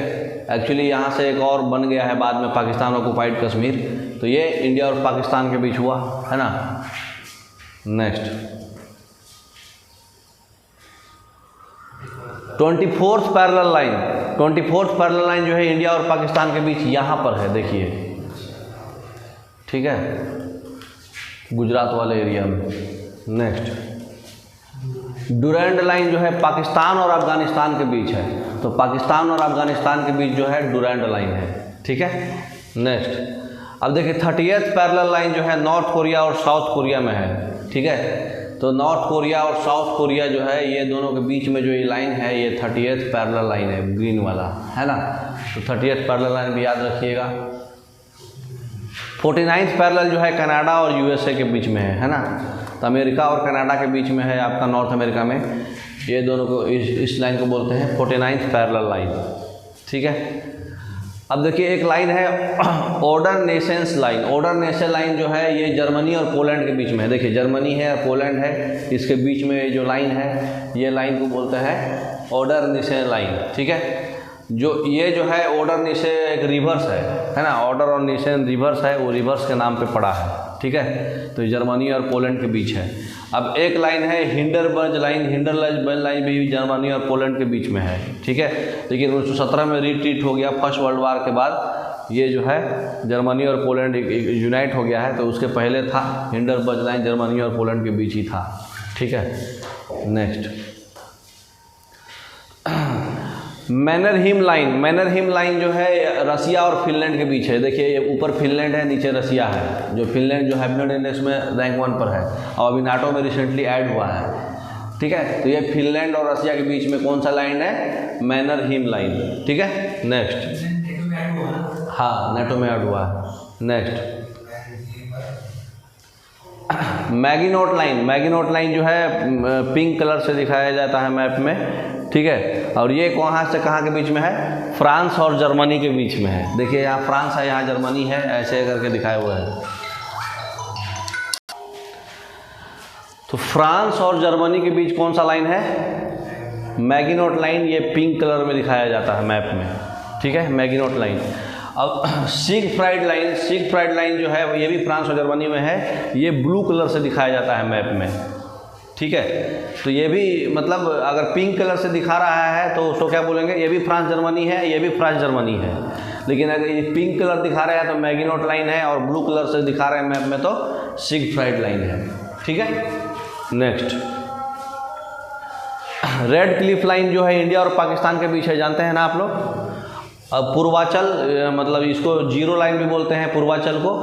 एक्चुअली यहाँ से एक और बन गया है बाद में, पाकिस्तान ऑक्युपाइड कश्मीर। तो ये इंडिया और पाकिस्तान के बीच हुआ है ना। Next 24th parallel line, 24th parallel line जो है इंडिया और पाकिस्तान के बीच यहाँ पर है, देखिए, ठीक है, गुजरात वाले एरिया में। नेक्स्ट डुरैंड लाइन जो है पाकिस्तान और अफगानिस्तान के बीच है, तो पाकिस्तान और अफगानिस्तान के बीच जो है डुरैंड लाइन है, ठीक है। नेक्स्ट अब देखिए 30th पैरेलल लाइन जो है नॉर्थ कोरिया और साउथ कोरिया में है, ठीक है। तो नॉर्थ कोरिया और साउथ कोरिया जो है ये दोनों के बीच में जो ये लाइन है ये 30th पैरेलल लाइन है, ग्रीन वाला है ना। तो 30th पैरेलल लाइन भी याद रखिएगा। 49th पैरेलल जो है कनाडा और USA के बीच में है ना। तो अमेरिका और कनाडा के बीच में है आपका नॉर्थ अमेरिका में, ये दोनों को इस लाइन को बोलते हैं 49th पैरेलल लाइन, ठीक है। अब देखिए एक लाइन है order Nations line. Order nation line जो है ये जर्मनी और पोलैंड के बीच में है। देखिए जर्मनी है और पोलैंड है, इसके बीच में जो लाइन है ये लाइन को बोलते हैं ऑर्डर नेशन लाइन, ठीक है। जो ये जो है ऑर्डर नेशन एक रिवर्स है ना, ऑर्डर और नेशन रिवर्स है, वो रिवर्स के नाम पे पड़ा है, ठीक है। तो जर्मनी और पोलैंड के बीच है। अब एक लाइन है हिंडरबर्ग लाइन। हिंडरबर्ग लाइन भी जर्मनी और पोलैंड के बीच में है, ठीक है। लेकिन 1917 में रिट्रीट हो गया फर्स्ट वर्ल्ड वार के बाद, ये जो है जर्मनी और पोलैंड यूनाइट हो गया है। तो उसके पहले था हिंडरबर्ग लाइन, जर्मनी और पोलैंड के बीच ही था, ठीक है। Next Mannerheim line. Mannerheim line जो है रसिया और फिनलैंड के बीच है। देखिए ये ऊपर फिनलैंड है, नीचे रसिया है। जो फिनलैंड जो हैप्पीनेस इंडेक्स में रैंक 1 पर है और अभी नाटो में रिसेंटली ऐड हुआ है, ठीक है। तो ये फिनलैंड और रसिया के बीच में कौन सा लाइन है, मैनरहिम लाइन, ठीक है। नेक्स्ट हाँ नाटो में ऐड हुआ है। Next Maginot line. Maginot line जो है पिंक कलर से दिखाया जाता है मैप में, ठीक है। और ये कहाँ से कहाँ के बीच में है, फ्रांस और जर्मनी के बीच में है। देखिए यहाँ फ्रांस है, यहाँ जर्मनी है, ऐसे करके दिखाए हुए हैं। तो फ्रांस और जर्मनी के बीच कौन सा लाइन है, मैगिनोट लाइन। ये पिंक कलर में दिखाया जाता है मैप में, ठीक है, मैगिनोट लाइन। अब सिगफ्राइड लाइन। सिगफ्राइड लाइन जो है ये भी फ्रांस और जर्मनी में है, ये ब्लू कलर से दिखाया जाता है मैप में, ठीक है। तो ये भी मतलब अगर पिंक कलर से दिखा रहा है तो उसको क्या बोलेंगे, ये भी फ्रांस जर्मनी है, ये भी फ्रांस जर्मनी है। लेकिन अगर ये पिंक कलर दिखा रहा है तो मैगिनोट लाइन है, और ब्लू कलर से दिखा रहे हैं मैप में तो सिगफ्राइड लाइन है, ठीक है। नेक्स्ट रेड क्लिफ लाइन जो है इंडिया और पाकिस्तान के बीच है, जानते हैं ना आप लोग। अब पूर्वांचल मतलब इसको जीरो लाइन भी बोलते हैं पूर्वांचल को,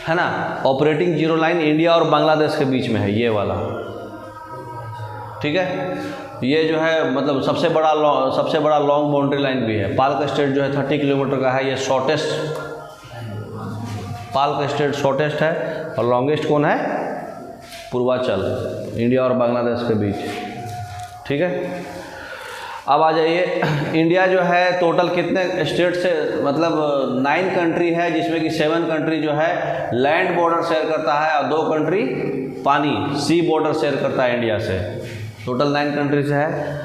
है ना। ऑपरेटिंग जीरो लाइन इंडिया और बांग्लादेश के बीच में है ये वाला, ठीक है। ये जो है मतलब सबसे बड़ा लॉन्ग बाउंड्री लाइन भी है। पाल्क स्टेट जो है 30 किलोमीटर का है, ये शॉर्टेस्ट पाल्क स्टेट शॉर्टेस्ट है, और लॉन्गेस्ट कौन है, पूर्वांचल, इंडिया और बांग्लादेश के बीच, ठीक है। अब आ जाइए, इंडिया जो है टोटल कितने स्टेट से, मतलब 9 कंट्री है, जिसमें कि 7 कंट्री जो है लैंड बॉर्डर शेयर करता है और 2 कंट्री पानी सी बॉर्डर शेयर करता है इंडिया से। टोटल 9 कंट्री से है।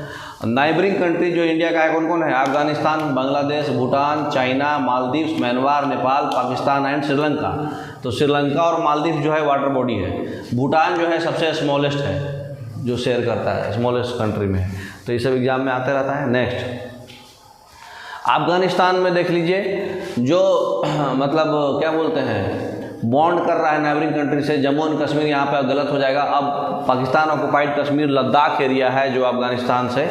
नाइबरिंग कंट्री जो इंडिया का है कौन कौन है? Afghanistan, Bangladesh, Bhutan, China, Maldives, Myanmar, Nepal, Pakistan and Sri Lanka. तो श्रीलंका और मालदीव जो है वाटर बॉडी है। भूटान जो है सबसे स्मॉलेस्ट है जो शेयर करता है, स्मॉलेस्ट कंट्री में है। तो ये सब एग्जाम में आते रहता है। नेक्स्ट, अफगानिस्तान में देख लीजिए, जो मतलब क्या बोलते हैं, बॉन्ड कर रहा है नाइबरिंग कंट्री से, जम्मू एंड कश्मीर, यहाँ पे गलत हो जाएगा। अब पाकिस्तान ऑक्युपाइड कश्मीर लद्दाख एरिया है जो अफगानिस्तान से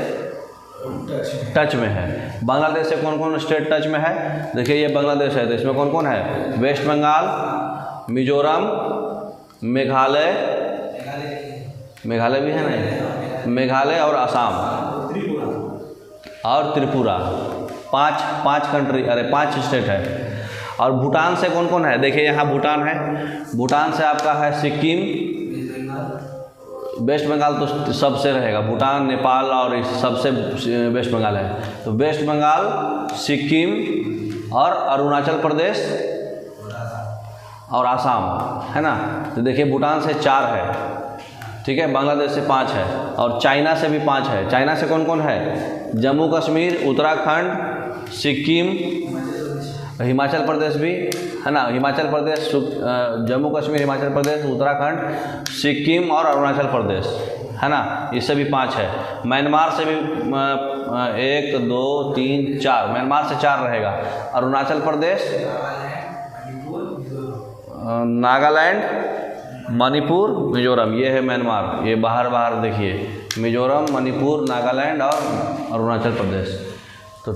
टच में है। बांग्लादेश से कौन कौन स्टेट टच में है? देखिए ये बांग्लादेश है, तो इसमें कौन कौन है? वेस्ट बंगाल, मिजोरम, मेघालय, मेघालय भी है नहीं, मेघालय और असम और त्रिपुरा, पाँच कंट्री, अरे 5 स्टेट है। और भूटान से कौन कौन है? देखिए यहाँ भूटान है, भूटान से आपका है सिक्किम, वेस्ट बंगाल तो सबसे रहेगा, भूटान, नेपाल और सबसे वेस्ट बंगाल है। तो वेस्ट बंगाल, सिक्किम और अरुणाचल प्रदेश और आसाम है ना। तो देखिए भूटान से 4 है, ठीक है, बांग्लादेश से 5 है और चाइना से भी 5 है। चाइना से कौन कौन है? जम्मू कश्मीर, उत्तराखंड, सिक्किम, हिमाचल प्रदेश भी है ना, हिमाचल प्रदेश, जम्मू कश्मीर, हिमाचल प्रदेश, उत्तराखंड, सिक्किम और अरुणाचल प्रदेश है ना, इससे भी 5 है। म्यांमार से भी 1 2 3 4, म्यांमार से 4 रहेगा। अरुणाचल प्रदेश, नागालैंड, मणिपुर, मिजोरम, ये है म्यांमार। ये बाहर देखिए, मिजोरम, मणिपुर, नागालैंड और अरुणाचल प्रदेश। तो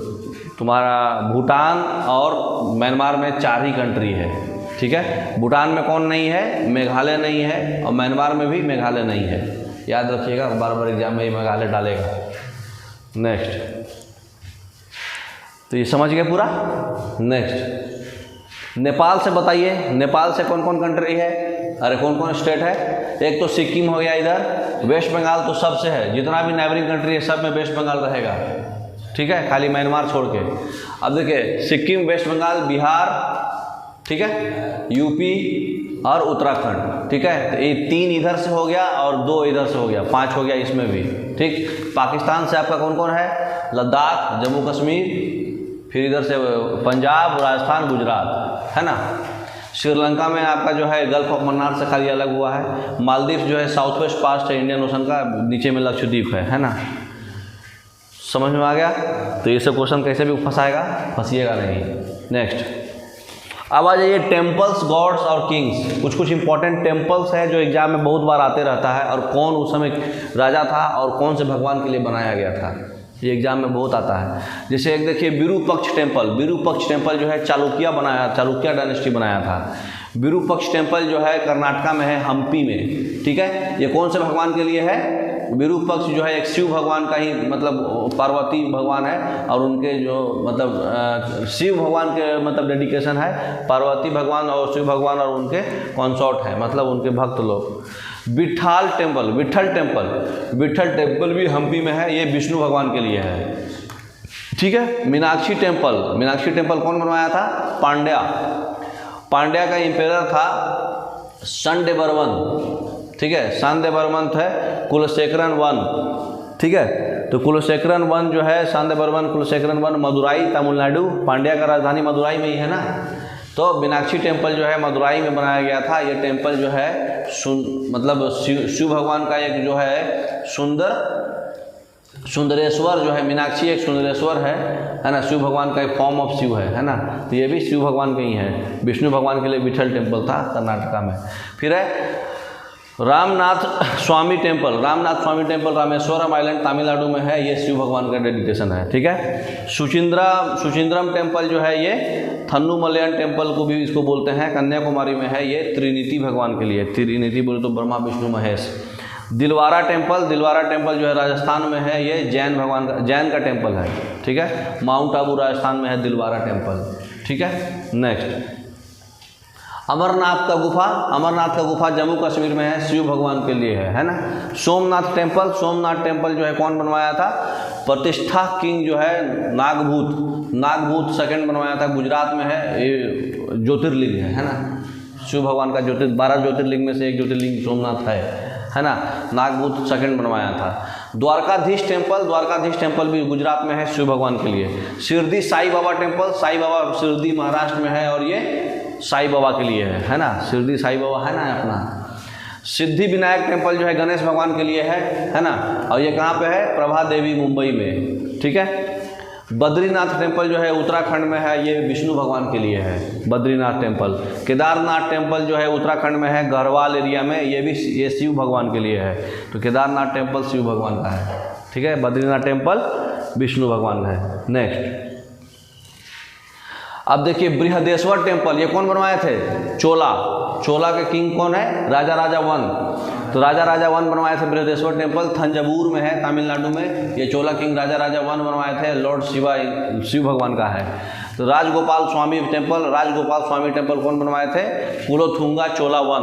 तुम्हारा भूटान और म्यांमार में 4 ही कंट्री है, ठीक है। भूटान में कौन नहीं है? मेघालय नहीं है, और म्यांमार में भी मेघालय नहीं है। याद रखिएगा, बार बार एग्जाम में मेघालय डालेगा। नेक्स्ट, तो ये समझ गए पूरा। नेक्स्ट, नेपाल से बताइए, नेपाल से कौन कौन कंट्री है? अरे कौन कौन स्टेट है? एक तो सिक्किम हो गया, इधर वेस्ट बंगाल तो सबसे है, जितना भी नाइबरिंग कंट्री है सब में वेस्ट बंगाल रहेगा, ठीक है, खाली म्यांमार छोड़ के। अब देखिए सिक्किम, वेस्ट बंगाल, बिहार, ठीक है, यूपी और उत्तराखंड, ठीक है। तो ये 3 इधर से हो गया और 2 इधर से हो गया, 5 हो गया इसमें भी, ठीक। पाकिस्तान से आपका कौन कौन है? लद्दाख, जम्मू कश्मीर, फिर इधर से पंजाब, राजस्थान, गुजरात है ना। श्रीलंका में आपका जो है गल्फ ऑफ मन्नार से खाली अलग हुआ है। मालदीव जो है साउथ वेस्ट पास्ट है इंडियन ओशन का, नीचे में लक्षद्वीप है ना। समझ में आ गया? तो ये सब क्वेश्चन कैसे भी फंसाएगा, फंसिएगा नहीं। नेक्स्ट, अब आ जाइए टेम्पल्स, गॉड्स और किंग्स। कुछ कुछ इंपॉर्टेंट टेम्पल्स है जो एग्जाम में बहुत बार आते रहता है, और कौन उस समय राजा था और कौन से भगवान के लिए बनाया गया था, ये एग्जाम में बहुत आता है। जैसे एक देखिए विरूपक्ष टेम्पल, विरूपक्ष टेम्पल जो है चालुक्य डायनेस्टी बनाया था। विरूपक्ष टेम्पल जो है कर्नाटका में है, हम्पी में, ठीक है। ये कौन से भगवान के लिए है? विरूपक्ष जो है एक शिव भगवान का ही, मतलब पार्वती भगवान है, और उनके जो मतलब शिव भगवान के मतलब डेडिकेशन है, पार्वती भगवान और शिव भगवान और उनके कंसॉर्ट है, मतलब उनके भक्त लोग। विट्ठल टेम्पल भी हम्पी में है, ये विष्णु भगवान के लिए है, ठीक है। मीनाक्षी टेम्पल कौन बनवाया था? पांड्या का इंपेरर था सनदेवर्मन, ठीक है, सनदेवर्मन थे कुलशेखरन वन, ठीक है। तो कुलशेखरन वन जो है, सनदेवर्मन कुलशेखरन वन, मदुराई तमिलनाडु, पांड्या का राजधानी मदुराई में ही है ना। तो मीनाक्षी टेम्पल जो है मदुराई में बनाया गया था। ये टेम्पल जो है मतलब शिव भगवान का एक जो है सुंदरेश्वर जो है, मीनाक्षी एक सुंदरेश्वर है ना, शिव भगवान का एक फॉर्म ऑफ शिव है ना। तो ये भी शिव भगवान के ही है। विष्णु भगवान के लिए विट्ठल टेम्पल था कर्नाटका में। फिर है रामनाथ स्वामी टेम्पल रामेश्वरम आइलैंड तमिलनाडु में है, ये शिव भगवान का डेडिकेशन है, ठीक है। सुचिंद्रम टेम्पल जो है ये थन्नुमलयन टेम्पल को भी इसको बोलते हैं, कन्याकुमारी में है, ये त्रिनीति भगवान के लिए, त्रिनीति बोले तो ब्रह्मा विष्णु महेश। दिलवारा टेम्पल जो है राजस्थान में है, ये जैन का टेम्पल है, ठीक है। माउंट आबू राजस्थान में है दिलवारा टेम्पल, ठीक है। नेक्स्ट अमरनाथ का गुफा जम्मू कश्मीर में है, शिव भगवान के लिए है ना। सोमनाथ टेम्पल जो है कौन बनवाया था? प्रतिष्ठा किंग जो है नागभूत सेकंड बनवाया था, गुजरात में है, ये ज्योतिर्लिंग है ना। शिव भगवान का 12 ज्योतिर्लिंग में से एक ज्योतिर्लिंग सोमनाथ है ना। नागभूत सेकंड बनवाया था। द्वारकाधीश टेम्पल भी गुजरात में है, शिव भगवान के लिए। शिरडी साई बाबा टेम्पल, साई बाबा शिरडी महाराष्ट्र में है और ये साई बाबा के लिए है ना। शिरडी साई बाबा है ना अपना। सिद्धि विनायक टेम्पल जो है गणेश भगवान के लिए है ना। और ये कहाँ पे है? प्रभा देवी मुंबई में, ठीक है। बद्रीनाथ टेम्पल जो है उत्तराखंड में है, ये विष्णु भगवान के लिए है, बद्रीनाथ टेम्पल। केदारनाथ टेम्पल जो है उत्तराखंड में है, गढ़वाल एरिया में, ये शिव भगवान के लिए है। तो केदारनाथ टेम्पल शिव भगवान का है, ठीक है। बद्रीनाथ टेम्पल विष्णु भगवान का है। नेक्स्ट अब देखिए बृहदेश्वर टेम्पल, ये कौन बनवाए थे? चोला के किंग कौन है? राजा वन। तो राजा वन बनवाए थे बृहदेश्वर टेम्पल, थंजावुर में है, तमिलनाडु में। ये चोला किंग राजा वन बनवाए थे, लॉर्ड शिव भगवान का है। तो राजगोपाल स्वामी टेम्पल कौन बनवाए थे? कुलोथुंगा चोला वन।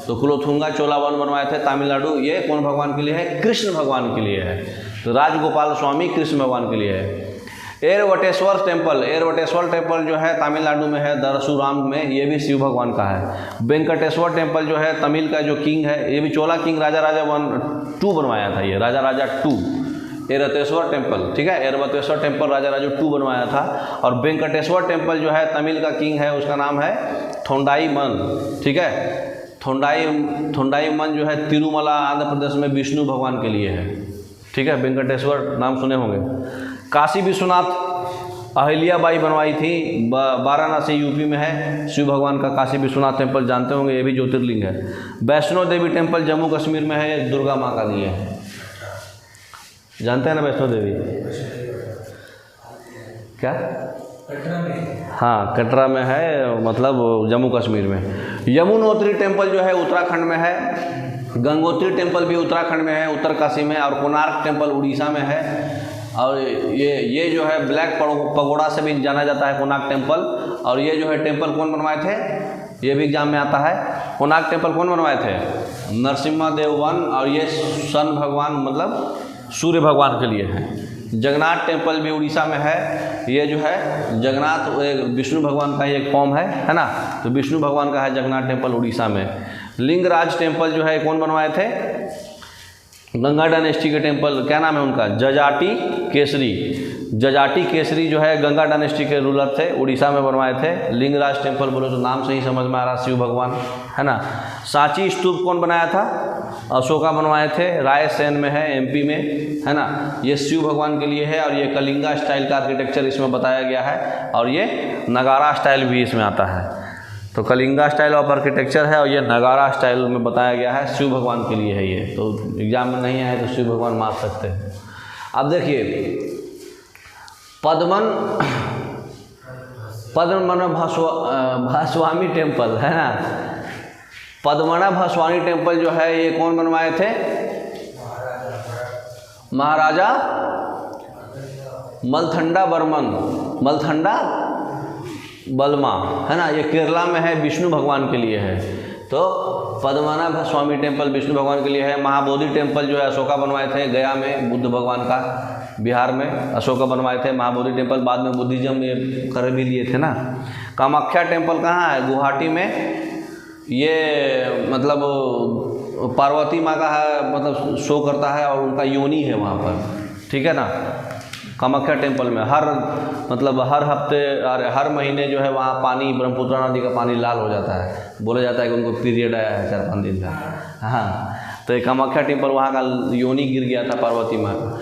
तो कुलोथुंगा चोला वन बनवाए थे तमिलनाडु। ये कौन भगवान के लिए है? कृष्ण भगवान के लिए है। तो राजगोपाल स्वामी कृष्ण भगवान के लिए है। एरवटेश्वर टेम्पल जो है तमिलनाडु में है, दरसुराम में, ये भी शिव भगवान का है। वेंकटेश्वर टेम्पल जो है तमिल का जो किंग है, ये भी चोला किंग राजा 2 बनवाया था, ये राजा 2। एरवतेश्वर टेम्पल, ठीक है, एरवतेश्वर टेम्पल राजा 2 बनवाया था। और वेंकटेश्वर टेम्पल जो है तमिल का किंग है, उसका नाम है थोंडाईमन, ठीक है। थोंडाईमन जो है तिरुमला आंध्र प्रदेश में विष्णु भगवान के लिए है, ठीक है। वेंकटेश्वर नाम सुने होंगे। काशी विश्वनाथ अहिल्याबाई बनवाई थी, वाराणसी यूपी में है, शिव भगवान का काशी विश्वनाथ टेम्पल जानते होंगे, ये भी ज्योतिर्लिंग है। वैष्णो देवी टेम्पल जम्मू कश्मीर में है, ये दुर्गा माँ का लिए है, जानते हैं ना वैष्णो देवी? क्या? कटरा में। हाँ, कटरा में है, मतलब जम्मू कश्मीर में। यमुनोत्री टेम्पल जो है उत्तराखंड में है। गंगोत्री टेम्पल भी उत्तराखंड में है, उत्तरकाशी में। और कोणार्क टेम्पल उड़ीसा में है। और ये जो है ब्लैक पगोड़ा से भी जाना जाता है, कोणार्क टेम्पल। और ये जो है टेम्पल कौन बनवाए थे? ये भी एग्जाम में आता है। कोणार्क टेम्पल कौन बनवाए थे? नरसिम्हा देव वन। और ये सन भगवान मतलब सूर्य भगवान के लिए है। जगन्नाथ टेम्पल भी उड़ीसा में है। ये जो है जगन्नाथ विष्णु भगवान का ही एक फॉर्म है ना। तो विष्णु भगवान का है जगन्नाथ टेम्पल उड़ीसा में। लिंगराज टेम्पल जो है कौन बनवाए थे? गंगा डायनेस्टी के टेम्पल, क्या नाम है उनका? जजाति केसरी जो है गंगा डायनेस्टी के रूलर थे, उड़ीसा में बनवाए थे। लिंगराज टेम्पल बोलो तो नाम से ही समझ में आ रहा, शिव भगवान है ना। सांची स्तूप कौन बनाया था? अशोका बनवाए थे, रायसेन में है, एमपी में, है ना। ये शिव भगवान के लिए है। और ये कलिंगा स्टाइल का आर्किटेक्चर इसमें बताया गया है। और ये नगारा स्टाइल भी इसमें आता है। तो कलिंगा स्टाइल ऑफ आर्किटेक्चर है और ये नगारा स्टाइल में बताया गया है, शिव भगवान के लिए है ये। तो एग्जाम में नहीं आए तो शिव भगवान मार सकते हैं। अब देखिए पद्मना भास्वामी टेम्पल है ना। पद्मना भास्वामी टेम्पल जो है ये कौन बनवाए थे? महाराजा मलथंडा बलमा, है ना। ये केरला में है, विष्णु भगवान के लिए है। तो पद्मनाभ स्वामी टेम्पल विष्णु भगवान के लिए है। महाबोधि टेम्पल जो है अशोका बनवाए थे, गया में, बुद्ध भगवान का। बिहार में अशोका बनवाए थे। महाबोधि टेम्पल बाद में बुद्धिज्म ये कर भी लिए थे ना। कामाख्या टेम्पल कहाँ है? गुवाहाटी में। ये मतलब पार्वती माँ का है, मतलब शो करता है और उनका योनि है वहाँ पर, ठीक है ना। कामाख्या टेम्पल में हर हफ्ते और हर महीने जो है वहाँ पानी, ब्रह्मपुत्र नदी का पानी लाल हो जाता है। बोला जाता है कि उनको पीरियड आया है 4-5 दिन का। हाँ, तो ये कामाख्या टेम्पल वहाँ का योनि गिर गया था पार्वती माँ का।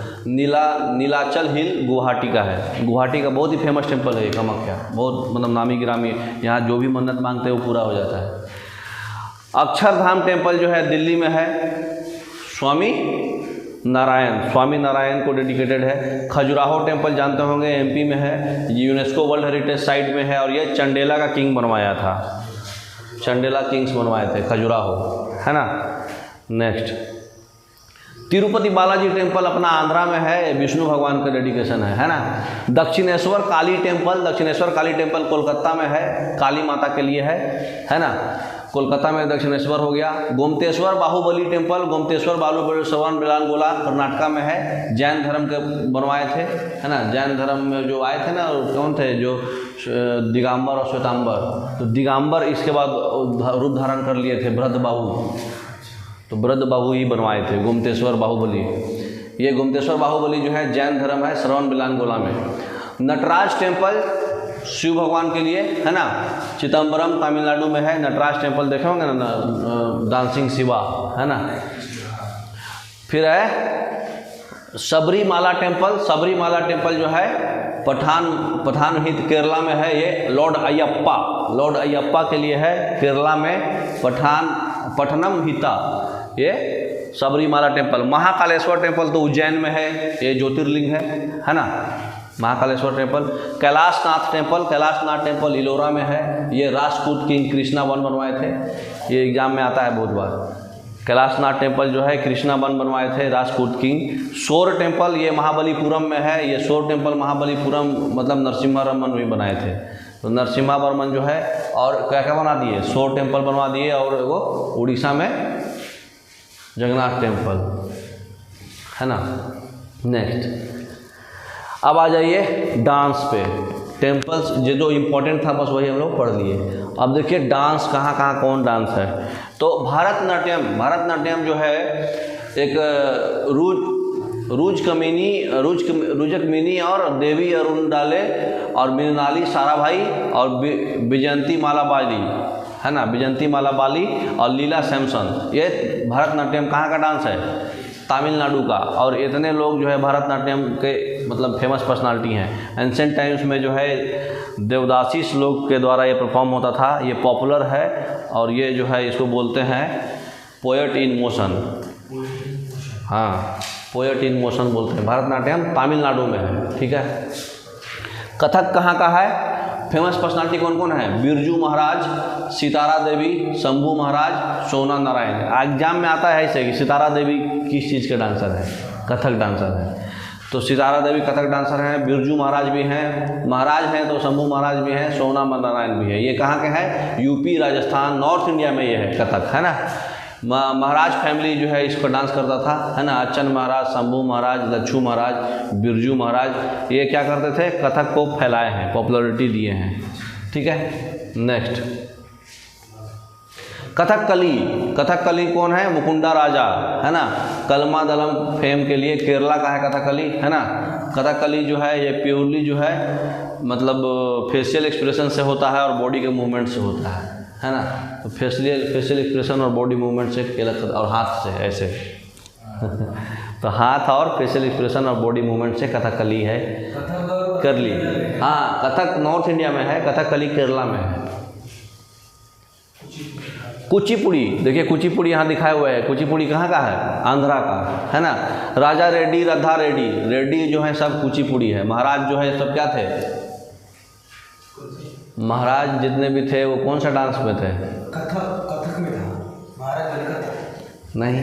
नीलाचल हिल गुवाहाटी का है। गुवाहाटी का बहुत ही फेमस टेम्पल है ये कामाख्या, बहुत मतलब नामी गिरामी। यहाँ जो भी मन्नत मांगते हैं वो पूरा हो जाता है। अक्षरधाम टेम्पल जो है दिल्ली में है, स्वामी नारायण को डेडिकेटेड है। खजुराहो टेम्पल जानते होंगे, एमपी में है, यूनेस्को वर्ल्ड हेरिटेज साइट में है। और ये चंडेला का किंग बनवाया था, चंडेला किंग्स बनवाए थे खजुराहो, है ना। नेक्स्ट तिरुपति बालाजी टेम्पल अपना आंध्रा में है, विष्णु भगवान का डेडिकेशन है ना। दक्षिणेश्वर काली टेम्पल कोलकाता में है, काली माता के लिए है ना। कोलकाता में दक्षिणेश्वर हो गया। गोमतेश्वर बाहुबली टेम्पल, गोमतेश्वर बाहुबली श्रवण बेलांगोला कर्नाटका में है, जैन धर्म के बनवाए थे, है ना। जैन धर्म में जो आए थे ना, कौन थे, जो दिगंबर और श्वेतांबर, तो दिगंबर इसके बाद रूप धारण कर लिए थे बृहदबाहु, तो बृहदबाहु ही बनवाए थे गोमतेश्वर बाहुबली। ये गोमतेश्वर बाहुबली जो है जैन धर्म है, श्रवण बेलांगोला में। नटराज टेम्पल शिव भगवान के लिए, है ना, चिदम्बरम तमिलनाडु में है। नटराज टेम्पल देखे होंगे ना, डांसिंग शिवा, है ना। फिर है सबरीमाला टेम्पल जो है पठानहित केरला में है। ये लॉर्ड अयप्पा के लिए है, केरला में पठनमहिता, ये सबरीमाला टेम्पल। महाकालेश्वर टेम्पल तो उज्जैन में है, ये ज्योतिर्लिंग है ना, महाकालेश्वर टेम्पल। कैलाशनाथ टेम्पल इलोरा में है, ये राजपूत किंग कृष्णा वन बनवाए थे, ये एग्जाम में आता है बहुत बार। कैलाशनाथ टेम्पल जो है कृष्णा वन बनवाए थे, राजपूत किंग। शोर टेम्पल ये महाबलीपुरम में है, ये शोर टेम्पल महाबलीपुरम मतलब नरसिम्हावर्मन भी बनाए थे, तो नरसिम्हावर्मन जो है। और क्या क्या बना दिए, शोर टेम्पल बनवा दिए, और वो उड़ीसा में जगन्नाथ टेम्पल, है ना। नेक्स्ट अब आ जाइए डांस पे। टेम्पल्स जो इम्पोर्टेंट था बस वही हम लोग पढ़ लिए। अब देखिए डांस कहाँ कहाँ कौन डांस है। तो भरतनाट्यम जो है एक रुजक मिनी और देवी अरुणडाले और मृणाली साराभाई और विजयंती माला बाली, है ना, विजयंती माला बाली और लीला सैमसन, ये भरतनाट्यम कहाँ का डांस है, तमिलनाडु का। और इतने लोग जो है भरतनाट्यम के मतलब फेमस पर्सनालिटी हैं। एंशिएंट टाइम्स में जो है देवदासी श्लोक के द्वारा ये परफॉर्म होता था, ये पॉपुलर है। और ये जो है इसको बोलते हैं पोएट इन मोशन, हाँ, पोएट इन मोशन बोलते हैं। भरतनाट्यम तमिलनाडु में है, ठीक है। कथक कहाँ का है, फेमस पर्सनालिटी कौन कौन है, बिरजू महाराज, सितारा देवी, शंभू महाराज, सोना नारायण। एग्जाम में आता है ऐसे कि सितारा देवी किस चीज़ के डांसर है, कथक डांसर है, तो सितारा देवी कथक डांसर हैं। बिरजू महाराज भी हैं, महाराज हैं तो शंभू महाराज भी हैं, सोना नारायण भी है। ये कहाँ के हैं, यूपी राजस्थान नॉर्थ इंडिया में ये है कथक, है ना। महाराज फैमिली जो है इस पर डांस करता था, है ना। अच्चन महाराज, शंभू महाराज, लच्छू महाराज, बिरजू महाराज, ये क्या करते थे, कथक को फैलाए हैं, पॉपुलैरिटी दिए हैं, ठीक है। नेक्स्ट कथकली कौन है, मुकुंदा राजा, है ना। कलमा दलम फेम के लिए केरला का है कथकली, है ना। कथकली जो है ये प्योरली जो है मतलब फेशियल एक्सप्रेशन से होता है और बॉडी के मूवमेंट से होता है ना। तो फेशियल एक्सप्रेशन और बॉडी मूवमेंट से और हाथ से ऐसे तो हाथ और फेशियल एक्सप्रेशन और बॉडी मूवमेंट से कथकली है, करली। हाँ, कथक नॉर्थ इंडिया में है, कथकली केरला में है। कुचिपुड़ी, देखिए कुचिपुड़ी यहाँ दिखाया हुआ है। कुचिपुड़ी कहाँ का है, आंध्रा का, है ना। राजा रेड्डी, रद्धा रेड्डी जो है सब कुचिपुड़ी है। महाराज जो है सब क्या थे, महाराज जितने भी थे वो कौन सा डांस में थे, कथक में था महाराज, नहीं,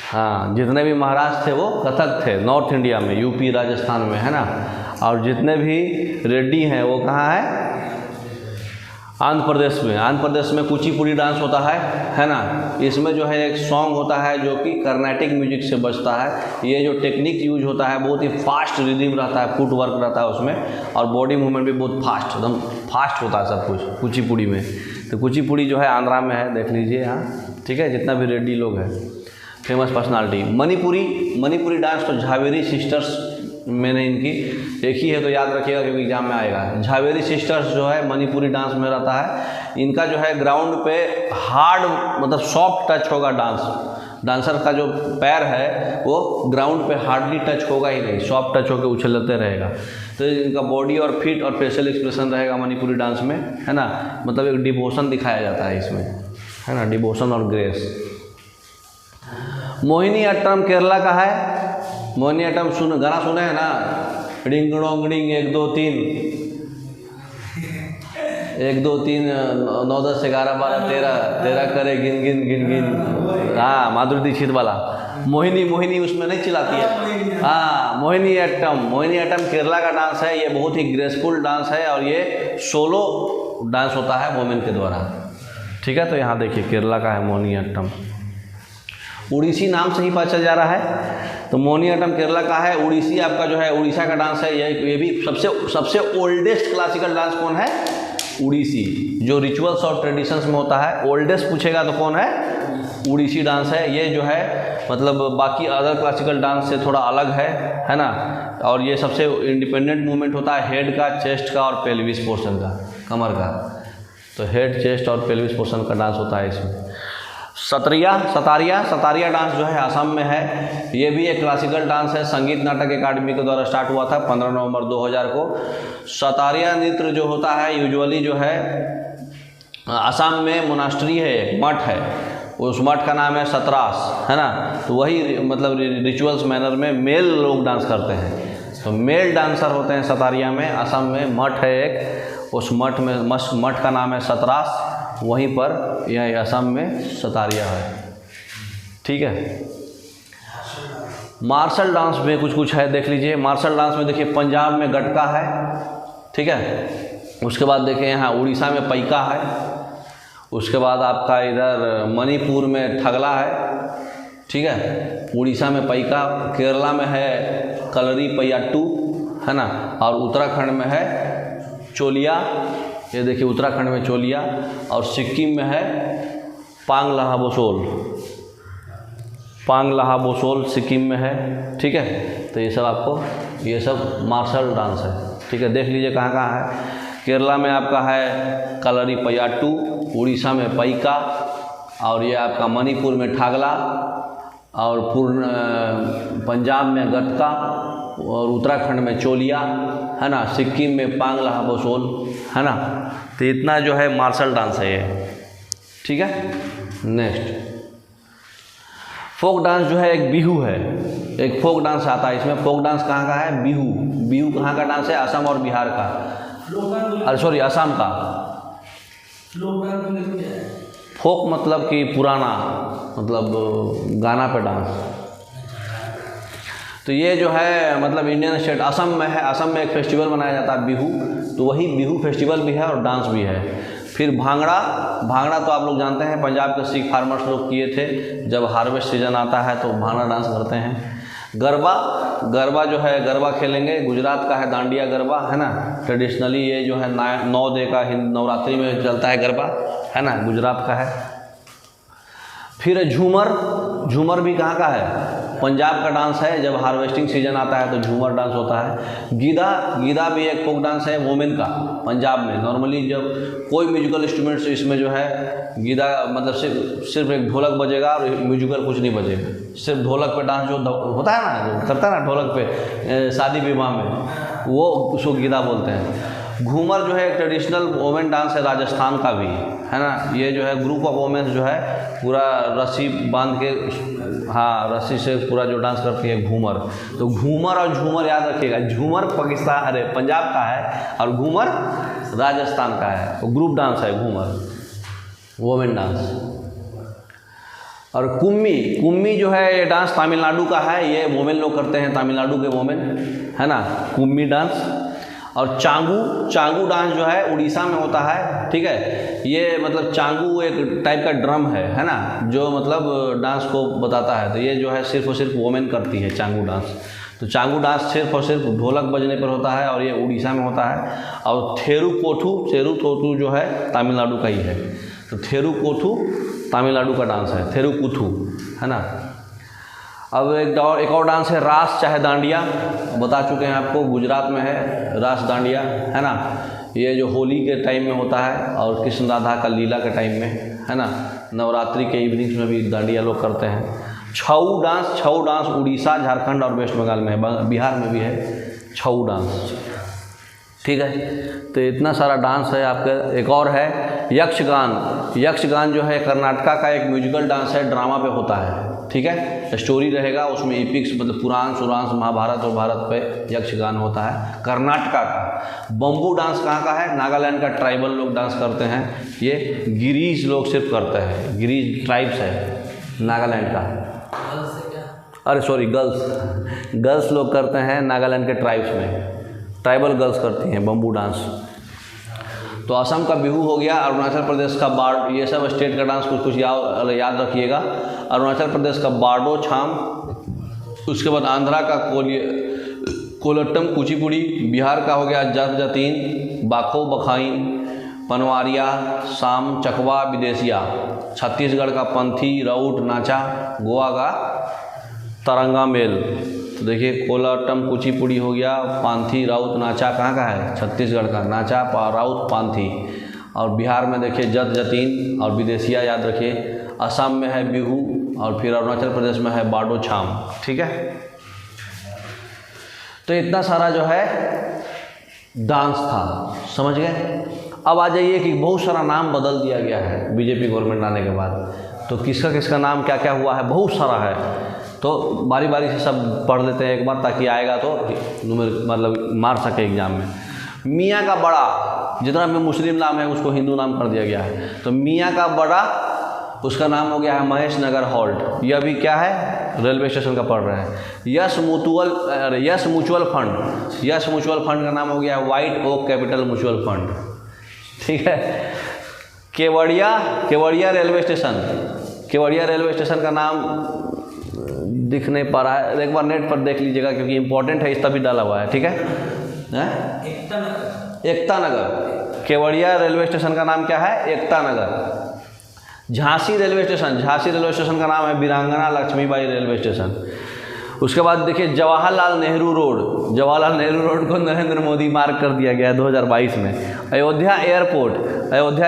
हाँ, जितने भी महाराज थे वो कथक थे नॉर्थ इंडिया में, यूपी राजस्थान में, है ना। और जितने भी रेड्डी हैं वो कहाँ है, आंध्र प्रदेश में कुचिपुड़ी डांस होता है ना। इसमें जो है एक सॉन्ग होता है जो कि कर्नाटिक म्यूजिक से बजता है। ये जो टेक्निक यूज होता है बहुत ही फास्ट रिदम रहता है, फुट वर्क रहता है उसमें, और बॉडी मूवमेंट भी बहुत फास्ट, एकदम फास्ट होता है सब कुछ कुचिपुड़ी में। तो कुचिपुड़ी जो है आंध्रा में है, देख लीजिए यहाँ, ठीक है। जितना भी रेड्डी लोग हैं फेमस पर्सनालिटी। मणिपुरी डांस तो झावेरी सिस्टर्स मैंने इनकी एक ही है तो याद रखिएगा क्योंकि एग्जाम में आएगा। झावेरी सिस्टर्स जो है मणिपुरी डांस में रहता है। इनका जो है ग्राउंड पे हार्ड मतलब सॉफ्ट टच होगा, डांसर का जो पैर है वो ग्राउंड पे हार्डली टच होगा ही नहीं, सॉफ्ट टच होकर उछलते रहेगा। तो इनका बॉडी और फिट और फेशियल एक्सप्रेशन रहेगा मणिपुरी डांस में, है ना। मतलब एक डिवोशन दिखाया जाता है इसमें, है ना, डिवोशन और ग्रेस। मोहिनीअट्टम केरला का है। मोहिनीअट्टम गाना सुने हैं ना, डिंग डोंग डिंग 1 2 3, 1 2 3 9 10 11 12 13 करे गिन गिन गिन गिन। हाँ, माधुरी दीक्षित वाला मोहिनी उसमें नहीं चिल्लाती है। हाँ, मोहिनी अट्टम केरला का डांस है। ये बहुत ही ग्रेसफुल डांस है और ये सोलो डांस होता है वोमेन के द्वारा। ठीक है, तो यहाँ देखिए केरला का है मोहिनी अट्टम। उड़ीसी नाम से ही पता चल जा रहा है। तो मोहिनी अट्टम केरला का है। उड़ीसी आपका जो है उड़ीसा का डांस है। ये भी सबसे ओल्डेस्ट क्लासिकल डांस कौन है? उड़ीसी। जो रिचुअल्स और ट्रेडिशंस में होता है, ओल्डेस्ट पूछेगा तो कौन है? उड़ीसी डांस है। ये जो है मतलब बाकी अदर क्लासिकल डांस से थोड़ा अलग है ना। और ये सबसे इंडिपेंडेंट मूवमेंट होता है हेड का, चेस्ट का और पेल्विस पोर्शन का, कमर का। तो हेड, चेस्ट और पेल्विस पोर्शन का डांस होता है इसमें। सतारिया डांस जो है असम में है। ये भी एक क्लासिकल डांस है। संगीत नाटक अकादमी के द्वारा स्टार्ट हुआ था 15 नवंबर 2000 को। सतारिया नृत्य जो होता है यूजुअली जो है असम में मोनास्ट्री है, एक मठ है, उस मठ का नाम है सतरास, है ना। तो वही मतलब रिचुअल्स मैनर में मेल लोग डांस करते हैं। तो मेल डांसर होते हैं सतारिया में। असम में मठ है एक, उस मठ का नाम है सतरास। वहीं पर यह असम में सतारिया है। ठीक है। मार्शल डांस में कुछ है, देख लीजिए। मार्शल डांस में देखिए पंजाब में गटका है। ठीक है। उसके बाद देखिए यहाँ उड़ीसा में पैका है। उसके बाद आपका इधर मणिपुर में ठगला है। ठीक है। उड़ीसा में पैका, केरला में है कलरी पय्याट्टू, है ना। और उत्तराखंड में है चोलिया। ये देखिए उत्तराखंड में चोलिया। और सिक्किम में है पांग लहा बोसोल सिक्किम में है। ठीक है। तो ये सब आपको, ये सब मार्शल डांस है। ठीक है। देख लीजिए कहाँ कहाँ है। केरला में आपका है कलरी पय्याट्टू, उड़ीसा में पैका, और ये आपका मणिपुर में ठागला, और पंजाब में गटका, और उत्तराखंड में चोलिया, है ना। सिक्किम में पांग लहा बोसोल, है ना। तो इतना जो है मार्शल डांस है ये। ठीक है। नेक्स्ट फोक डांस जो है एक बिहू है। एक फोक डांस आता है इसमें। फोक डांस कहाँ का है? बिहू कहाँ का डांस है? असम और बिहार का। अरे सॉरी, असम का। फोक मतलब कि पुराना, मतलब गाना पे डांस। तो ये जो है मतलब इंडियन स्टेट असम में है। असम में एक फेस्टिवल मनाया जाता है बिहू। तो वही बिहू फेस्टिवल भी है और डांस भी है। फिर भांगड़ा तो आप लोग जानते हैं, पंजाब के सिख फार्मर्स लोग किए थे। जब हार्वेस्ट सीजन आता है तो भांगड़ा डांस करते हैं। गरबा जो है, गरबा खेलेंगे। गुजरात का है दांडिया गरबा, है ना। ट्रेडिशनली ये जो है 9 डे का नवरात्रि में चलता है गरबा, है ना, गुजरात का है। फिर झूमर भी कहाँ का है? पंजाब का डांस है। जब हार्वेस्टिंग सीजन आता है तो झूमर डांस होता है। गीदा भी एक फोक डांस है वोमेन का, पंजाब में। नॉर्मली जब कोई म्यूजिकल इंस्ट्रूमेंट्स इसमें जो है गीदा मतलब सिर्फ एक ढोलक बजेगा और म्यूजिकल कुछ नहीं बजेगा। सिर्फ ढोलक पे डांस जो होता है ना, जो करता है ना ढोलक पे शादी विवाह में, वो उसको गीदा बोलते हैं। घूमर जो है एक ट्रेडिशनल वोमेन डांस है, राजस्थान का भी, है ना। ये जो है ग्रुप ऑफ वोमेन्स जो है पूरा रस्सी बांध के, हाँ, रस्सी से पूरा जो डांस करती है घूमर। तो घूमर और झूमर याद रखिएगा। झूमर पंजाब का है और घूमर राजस्थान का है। तो ग्रुप डांस है घूमर, वोमेन डांस। और कुम्मी जो है ये डांस तमिलनाडु का है। ये वोमेन लोग करते हैं, तमिलनाडु के वोमेन, है ना, कुम्मी डांस। और चांगू डांस जो है उड़ीसा में होता है। ठीक है। ये मतलब चांगू एक टाइप का ड्रम है ना, जो मतलब डांस को बताता है। तो ये जो है सिर्फ और सिर्फ वोमेन करती है चांगू डांस। तो चांगू डांस सिर्फ और सिर्फ ढोलक बजने पर होता है और ये उड़ीसा में होता है। और थेरुकोथु जो है तमिलनाडु का ही है। तो थेरुकोथु तमिलनाडु का डांस है, थेरुकुथु, है ना। अब एक और डांस है रास चाहे दांडिया। बता चुके हैं आपको, गुजरात में है रास दांडिया, है ना। ये जो होली के टाइम में होता है और कृष्ण राधा का लीला के टाइम में, है ना। नवरात्रि के इवनिंग्स में भी दांडिया लोग करते हैं। छऊ डांस उड़ीसा, झारखंड और वेस्ट बंगाल में है। बिहार में भी है छऊ डांस। ठीक है। तो इतना सारा डांस है आपका। एक और है यक्षगान। यक्षगान जो है कर्नाटका का एक म्यूजिकल डांस है, ड्रामा पे होता है, ठीक है। स्टोरी रहेगा उसमें, एपिक्स मतलब पुराण सुरांस महाभारत और भारत पे यक्षगान होता है, कर्नाटका का। बम्बू डांस कहाँ का है? नागालैंड का ट्राइबल लोग डांस करते हैं। ये गिरीज लोग सिर्फ करते हैं, गिरीज ट्राइब्स है नागालैंड का। अरे सॉरी, गर्ल्स लोग करते हैं नागालैंड के ट्राइब्स में, ट्राइबल गर्ल्स करती हैं बम्बू डांस। तो असम का बिहू हो गया, अरुणाचल प्रदेश का बार, ये सब स्टेट का डांस कुछ कुछ याद रखिएगा। अरुणाचल प्रदेश का बारडो छाम, उसके बाद आंध्रा का कोलट्टम कुचिपुड़ी, बिहार का हो गया जत जतीन, बाखो बखाई, पनवारिया, साम चकवा विदेशिया, छत्तीसगढ़ का पंथी राउट नाचा, गोवा का तरंगा मेल। तो देखिए कोलाटम कुचिपुड़ी हो गया, पांथी राउत नाचा कहाँ का है? छत्तीसगढ़ का, नाचा राउत पांथी। और बिहार में देखिए जत जतीन और विदेशिया याद रखिए। असम में है बिहू और फिर अरुणाचल प्रदेश में है बारडो छाम, ठीक है। तो इतना सारा जो है डांस था, समझ गए। अब आ जाइए कि बहुत सारा नाम बदल दिया गया है बीजेपी गवर्नमेंट आने के बाद। तो किसका किसका नाम क्या क्या हुआ है, बहुत सारा है। तो बारी बारी से सब पढ़ लेते हैं एक बार, ताकि आएगा तो मतलब मार सके एग्जाम में। मियाँ का बड़ा, जितना भी मुस्लिम नाम है उसको हिंदू नाम कर दिया गया है। तो मियाँ का बड़ा, उसका नाम हो गया है महेश नगर हॉल्ट। यह भी क्या है? रेलवे स्टेशन का पढ़ रहे हैं। यस म्यूचुअल फंड का नाम हो गया है White Oak Capital mutual fund, ठीक है। केवड़िया रेलवे स्टेशन का नाम दिख नहीं पा रहा है, एक बार नेट पर देख लीजिएगा क्योंकि इंपॉर्टेंट है, इस तभी डाला हुआ है, ठीक है। एकता नगर। केवड़िया रेलवे स्टेशन का नाम क्या है? एकता नगर। झांसी रेलवे स्टेशन का नाम है वीरांगना लक्ष्मीबाई रेलवे स्टेशन। उसके बाद देखिए जवाहरलाल नेहरू रोड को नरेंद्र मोदी मार्क कर दिया गया है 2022 में। अयोध्या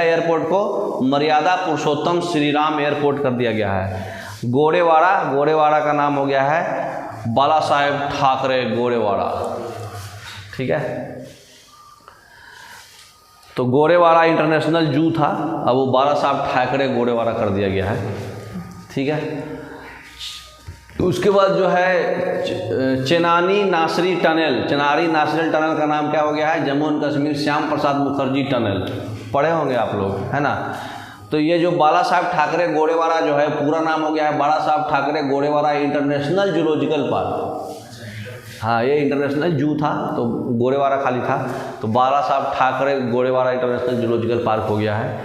एयरपोर्ट को मर्यादा पुरुषोत्तम श्री राम एयरपोर्ट कर दिया गया है। गोरेवाड़ा का नाम हो गया है बाला साहेब ठाकरे गोरेवाड़ा, ठीक है। तो गोरेवाड़ा इंटरनेशनल जू था, अब वो बाला साहब ठाकरे गोरेवाड़ा कर दिया गया है, ठीक है। उसके बाद जो है चेनारी नासरी टनल का नाम क्या हो गया है? जम्मू एंड कश्मीर श्याम प्रसाद मुखर्जी टनल, पढ़े होंगे आप लोग, है ना। तो ये जो बाला साहब ठाकरे गोरेवाड़ा जो है पूरा नाम हो गया है बाला साहब Thackeray Gorewada international zoological park. हाँ, ये इंटरनेशनल जू था तो गोरेवाड़ा खाली था, तो बाला साहब Thackeray Gorewada international zoological park हो गया है।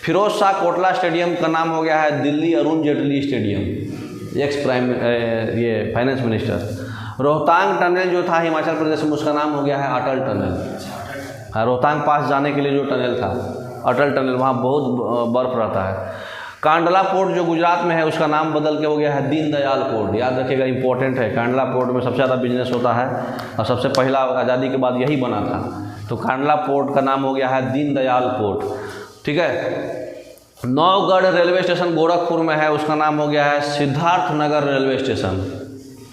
फिरोज शाह कोटला स्टेडियम का नाम हो गया है Delhi Arun Jaitley stadium, ex prime ये फाइनेंस मिनिस्टर। रोहतांग टनल जो था हिमाचल प्रदेश में, उसका नाम हो गया है अटल टनल। हाँ, रोहतांग पास जाने के लिए जो टनल था अटल टनल, वहाँ बहुत बर्फ रहता है। कांडला पोर्ट जो गुजरात में है उसका नाम बदल के हो गया है दीनदयाल पोर्ट, याद रखिएगा, इंपॉर्टेंट है। कांडला पोर्ट में सबसे ज़्यादा बिजनेस होता है और सबसे पहला आज़ादी के बाद यही बना था। तो कांडला पोर्ट का नाम हो गया है दीनदयाल पोर्ट, ठीक है। नौगढ़ रेलवे स्टेशन गोरखपुर में है, उसका नाम हो गया है सिद्धार्थ नगर रेलवे स्टेशन,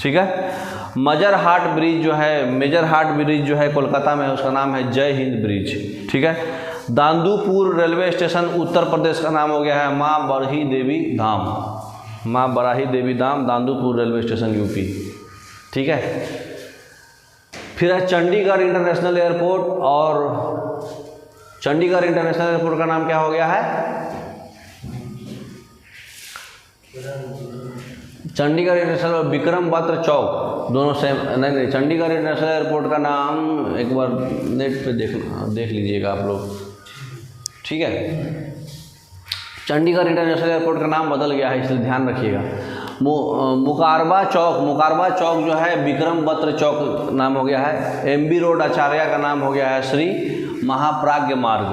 ठीक है। मेजर हार्ट ब्रिज जो है कोलकाता में है, उसका नाम है जय हिंद ब्रिज, ठीक है। दांदूपुर रेलवे स्टेशन उत्तर प्रदेश का नाम हो गया है माँ बराही देवी धाम दांदूपुर रेलवे स्टेशन यूपी, ठीक है। फिर है चंडीगढ़ इंटरनेशनल एयरपोर्ट, और चंडीगढ़ इंटरनेशनल एयरपोर्ट का नाम क्या हो गया है? चंडीगढ़ इंटरनेशनल और विक्रम बत्र चौक, दोनों सेम नहीं। चंडीगढ़ इंटरनेशनल एयरपोर्ट का नाम एक बार नेट पे देख लीजिएगा आप लोग, ठीक है। चंडीगढ़ इंटरनेशनल एयरपोर्ट का नाम बदल गया है, इसलिए ध्यान रखिएगा। मुकारबा चौक जो है विक्रम बत्र चौक नाम हो गया है। एमबी रोड आचार्य का नाम हो गया है श्री महाप्राज्ञ मार्ग,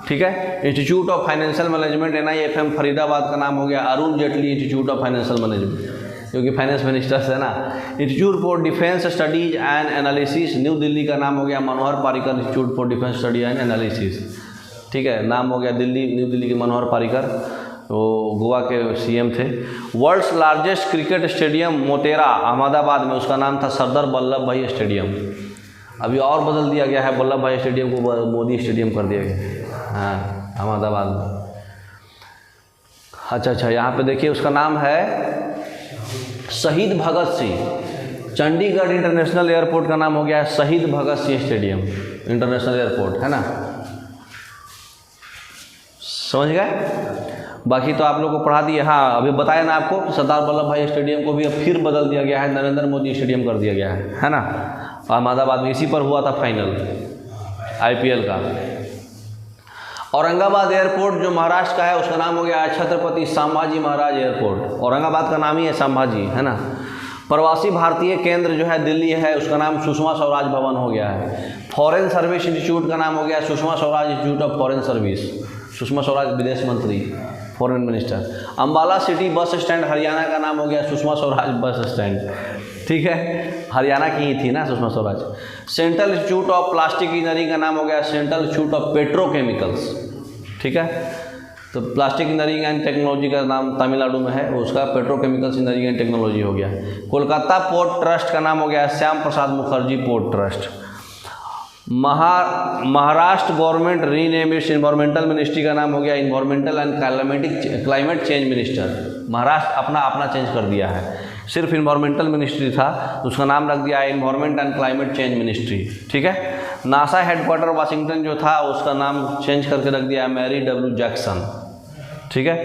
ठीक है। Institute of financial management NIFM Faridabad का नाम हो गया Arun Jaitley institute of financial management, क्योंकि फाइनेंस मिनिस्टर है ना। Institute for defence studies and analysis new Delhi का नाम हो गया Manohar Parrikar institute for defence study and analysis, ठीक है। नाम हो गया न्यू दिल्ली के मनोहर पारिकर, वो गोवा के CM थे। World's largest cricket stadium Motera Ahmedabad में, उसका नाम था सरदार वल्लभ भाई स्टेडियम। अभी और बदल दिया गया है, वल्लभ भाई स्टेडियम को मोदी स्टेडियम कर दिया गया। हाँ, अहमदाबाद में। अच्छा, यहाँ पे देखिए उसका नाम है शहीद भगत सिंह। चंडीगढ़ इंटरनेशनल एयरपोर्ट का नाम हो गया है शहीद Bhagat Singh stadium international airport, है ना, समझ गए। बाकी तो आप लोग को पढ़ा दिए। हाँ, अभी बताया ना आपको सरदार वल्लभ भाई स्टेडियम को भी अब फिर बदल दिया गया है, नरेंद्र मोदी स्टेडियम कर दिया गया है ना, अहमदाबाद में। इसी पर हुआ था फाइनल IPL का। औरंगाबाद एयरपोर्ट जो महाराष्ट्र का है उसका नाम हो गया है छत्रपति संभाजी महाराज एयरपोर्ट। औरंगाबाद का नाम ही है संभाजी, है ना। प्रवासी भारतीय केंद्र जो है दिल्ली है, उसका नाम सुषमा स्वराज भवन हो गया है। फॉरेन सर्विस इंस्टीट्यूट का नाम हो गया Sushma Swaraj institute of foreign service. Sushma Swaraj विदेश मंत्री, foreign minister. Ambala city bus stand Haryana का नाम हो गया सुषमा स्वराज बस स्टैंड, ठीक है, हरियाणा की ही थी ना Sushma Swaraj. Central institute of plastic engineering का नाम हो गया सेंट्रल इंस्टीट्यूट ऑफ पेट्रोकेमिकल्स, ठीक है। तो प्लास्टिक इंजीनियरिंग एंड टेक्नोलॉजी का नाम तमिलनाडु में है, उसका पेट्रोकेमिकल्स इंजीनियरिंग एंड टेक्नोलॉजी हो गया। कोलकाता पोर्ट ट्रस्ट का नाम हो गया Shyam Prasad Mukherjee port trust. Maharashtra government rename its environmental ministry का नाम हो गया environmental and climate change minister. Maharashtra अपना चेंज कर दिया है, सिर्फ इन्वायरमेंटल मिनिस्ट्री था, उसका नाम रख दिया है environment and climate change ministry, ठीक है। नासा हेडक्वार्टर वाशिंगटन जो था उसका नाम चेंज करके रख दिया है मैरी W जैक्सन, ठीक है।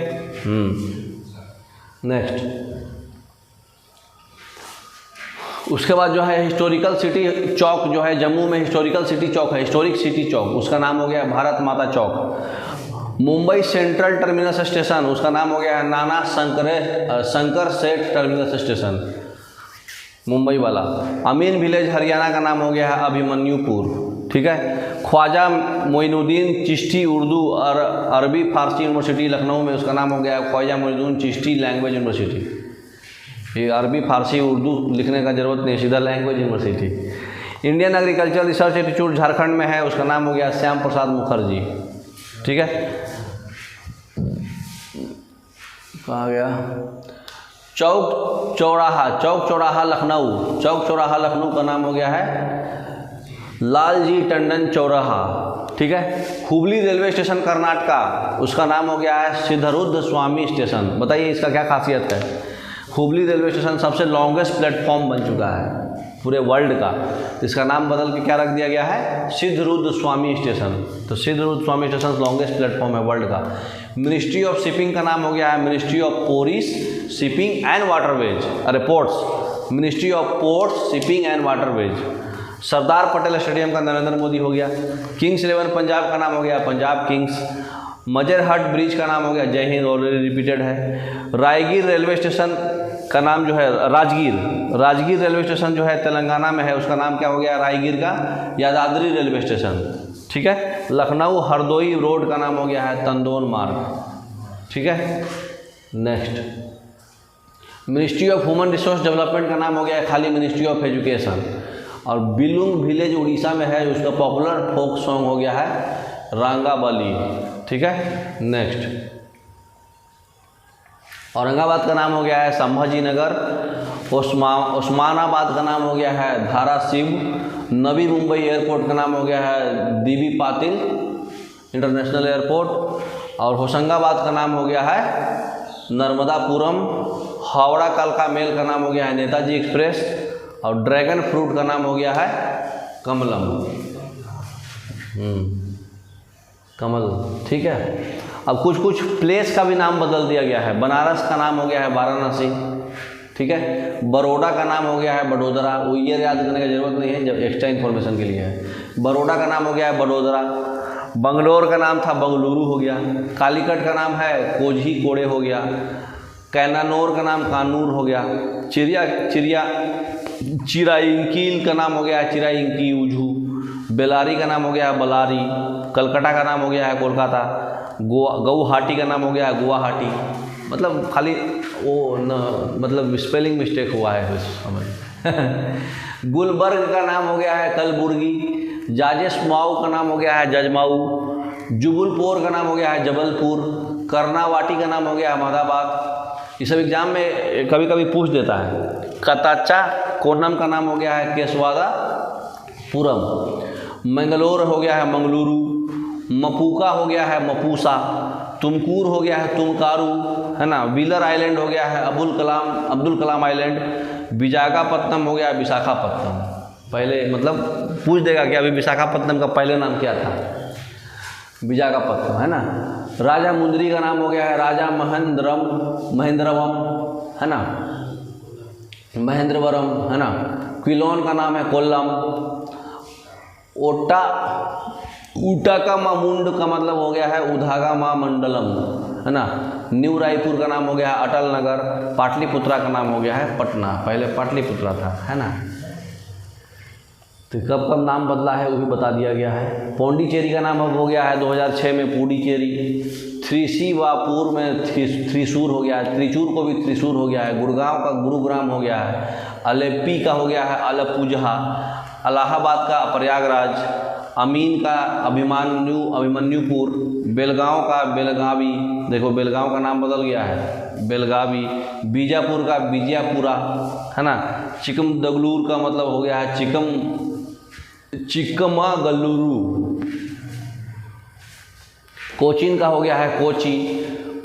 नेक्स्ट, उसके बाद जो है हिस्टोरिकल सिटी चौक जो है जम्मू में हिस्टोरिकल सिटी चौक है, हिस्टोरिक सिटी चौक, उसका नाम हो गया Bharat Mata Chowk. Mumbai central terminus station, उसका नाम हो गया है नाना शंकर सेठ टर्मिनस स्टेशन, मुंबई वाला। अमीन विलेज हरियाणा का नाम हो गया है अभिमन्युपुर, ठीक है। ख्वाजा मोइनुद्दीन चिश्ती उर्दू और अरबी फारसी यूनिवर्सिटी लखनऊ में, उसका नाम हो गया है ख्वाजा मोइनुद्दीन चिश्ती लैंग्वेज यूनिवर्सिटी। ये अरबी फारसी उर्दू लिखने का जरूरत नहीं, सीधा language university. Indian agriculture research institute Jharkhand में है, उसका नाम हो गया श्याम प्रसाद मुखर्जी, ठीक है। कहाँ गया, चौक चौराहा लखनऊ, चौक चौराहा लखनऊ का नाम हो गया है लालजी टंडन चौराहा, ठीक है। हुबली रेलवे स्टेशन कर्नाटका, उसका नाम हो गया है सिद्धरुद्र स्वामी स्टेशन। बताइए इसका क्या खासियत है। हुबली रेलवे स्टेशन सबसे लॉन्गेस्ट प्लेटफॉर्म बन चुका है पूरे वर्ल्ड का, इसका नाम बदल के क्या रख दिया गया है सिद्धरुद्र स्वामी स्टेशन। तो Siddharudha Swami station longest platform है वर्ल्ड का। मिनिस्ट्री ऑफ शिपिंग का नाम हो गया है ministry of ports shipping and waterways, अरे ports, ministry of ports shipping and waterways. Sardar Patel stadium का नरेंद्र मोदी हो गया। किंग्स 11 पंजाब का नाम हो गया पंजाब किंग्स। मजरहट ब्रिज का नाम हो गया जय हिंद, ऑलरेडी रिपीटेड है। रायगीर रेलवे स्टेशन का नाम जो है राजगीर रेलवे स्टेशन जो है तेलंगाना में है, उसका नाम क्या हो गया रायगीर का यादाद्री रेलवे स्टेशन, ठीक है। लखनऊ हरदोई रोड का नाम हो गया है तंदोन मार्ग, ठीक है। Next, ministry of human resource development का नाम हो गया है खाली मिनिस्ट्री ऑफ एजुकेशन। और बिलुंग विलेज उड़ीसा में है, उसका पॉपुलर फोक सॉन्ग हो गया है रांगाबाली, ठीक है। नेक्स्ट, औरंगाबाद का नाम हो गया है संभाजी नगर। उस्मानाबाद का नाम हो गया है धाराशिव। नवी मुंबई एयरपोर्ट का नाम हो गया है दीवी पाटिल इंटरनेशनल एयरपोर्ट। और होशंगाबाद का नाम हो गया है नर्मदापुरम। हावड़ा कालका मेल का नाम हो गया है नेताजी एक्सप्रेस। और ड्रैगन फ्रूट का नाम हो गया है कमलम, कमल, ठीक है। अब कुछ प्लेस का भी नाम बदल दिया गया है। बनारस का नाम हो गया है वाराणसी, ठीक है। बड़ौदा का नाम हो गया है बड़ोदरा, वो ईयर याद करने की जरूरत नहीं है, जब एक्स्ट्रा इन्फॉर्मेशन के लिए है। बड़ौदा का नाम हो गया है बड़ोदरा। बंगलोर का नाम था बंगलुरु हो गया। कालीकट का नाम है कोझी कोड़े हो गया। कैनानौर का नाम कानूर हो गया। चिराइंकील का नाम हो गया है चिराइंकी उझू। बेलारी का नाम हो गया है बलारी। कलकत्ता का नाम हो गया है कोलकाता। गुवाहाटी का नाम हो गया है गुवाहाटी। मतलब खाली वो मतलब स्पेलिंग मिस्टेक हुआ है समझ। गुलबर्ग का नाम हो गया है कलबुर्गी। जाजेस्माऊ का नाम हो गया है जजमाऊ। जुबलपुर का नाम हो गया है जबलपुर। कर्नावाटी का नाम हो गया है अहमदाबाद। ये सब एग्जाम में कभी कभी पूछ देता है। कताचा कोन्नम का नाम हो गया है केसवादा, पुरम। मंगलोर हो गया है मंगलुरु, मपूका हो गया है मपूसा, तुमकूर हो गया है तुमकारू, है ना। व्हीलर आइलैंड हो गया है अब्दुल कलाम आइलैंड, विशाखापत्तनम हो गया विशाखापत्तनम। पहले मतलब पूछ देगा कि अभी विशाखापत्तनम का पहले नाम क्या था, विशाखापत्तनम, है ना। राजा मुंदरी का नाम हो गया है राजा महेंद्रवम, है ना, महेंद्रवरम, है ना। क्विलोन का नाम है कोल्लम। उटाका मुंड का मतलब हो गया है उधागा मंडलम, है ना। न्यू रायपुर का नाम हो गया है अटल नगर। पाटलिपुत्रा का नाम हो गया है पटना, पहले पाटलिपुत्रा था, है ना। तो कब कब नाम बदला है वो भी बता दिया गया है। पौंडीचेरी का नाम अब हो गया है 2006 में पुडुचेरी। थ्रिसिवापुर में थ्रिसूर हो गया है, त्रिचूर को भी त्रिसूर हो गया है। गुड़गांव का गुरुग्राम हो गया है। अलेप्पी का हो गया है अलपुझा। इलाहाबाद का प्रयागराज। अमीन का अभिमन्युपुर। बेलगांव का बेलगावी, देखो बेलगांव का नाम बदल गया है बेलगावी। बीजापुर का बीजापुरा, है ना। चिकमगलूर का मतलब हो गया है चिक्कमगलुरु। कोचीन का हो गया है कोची।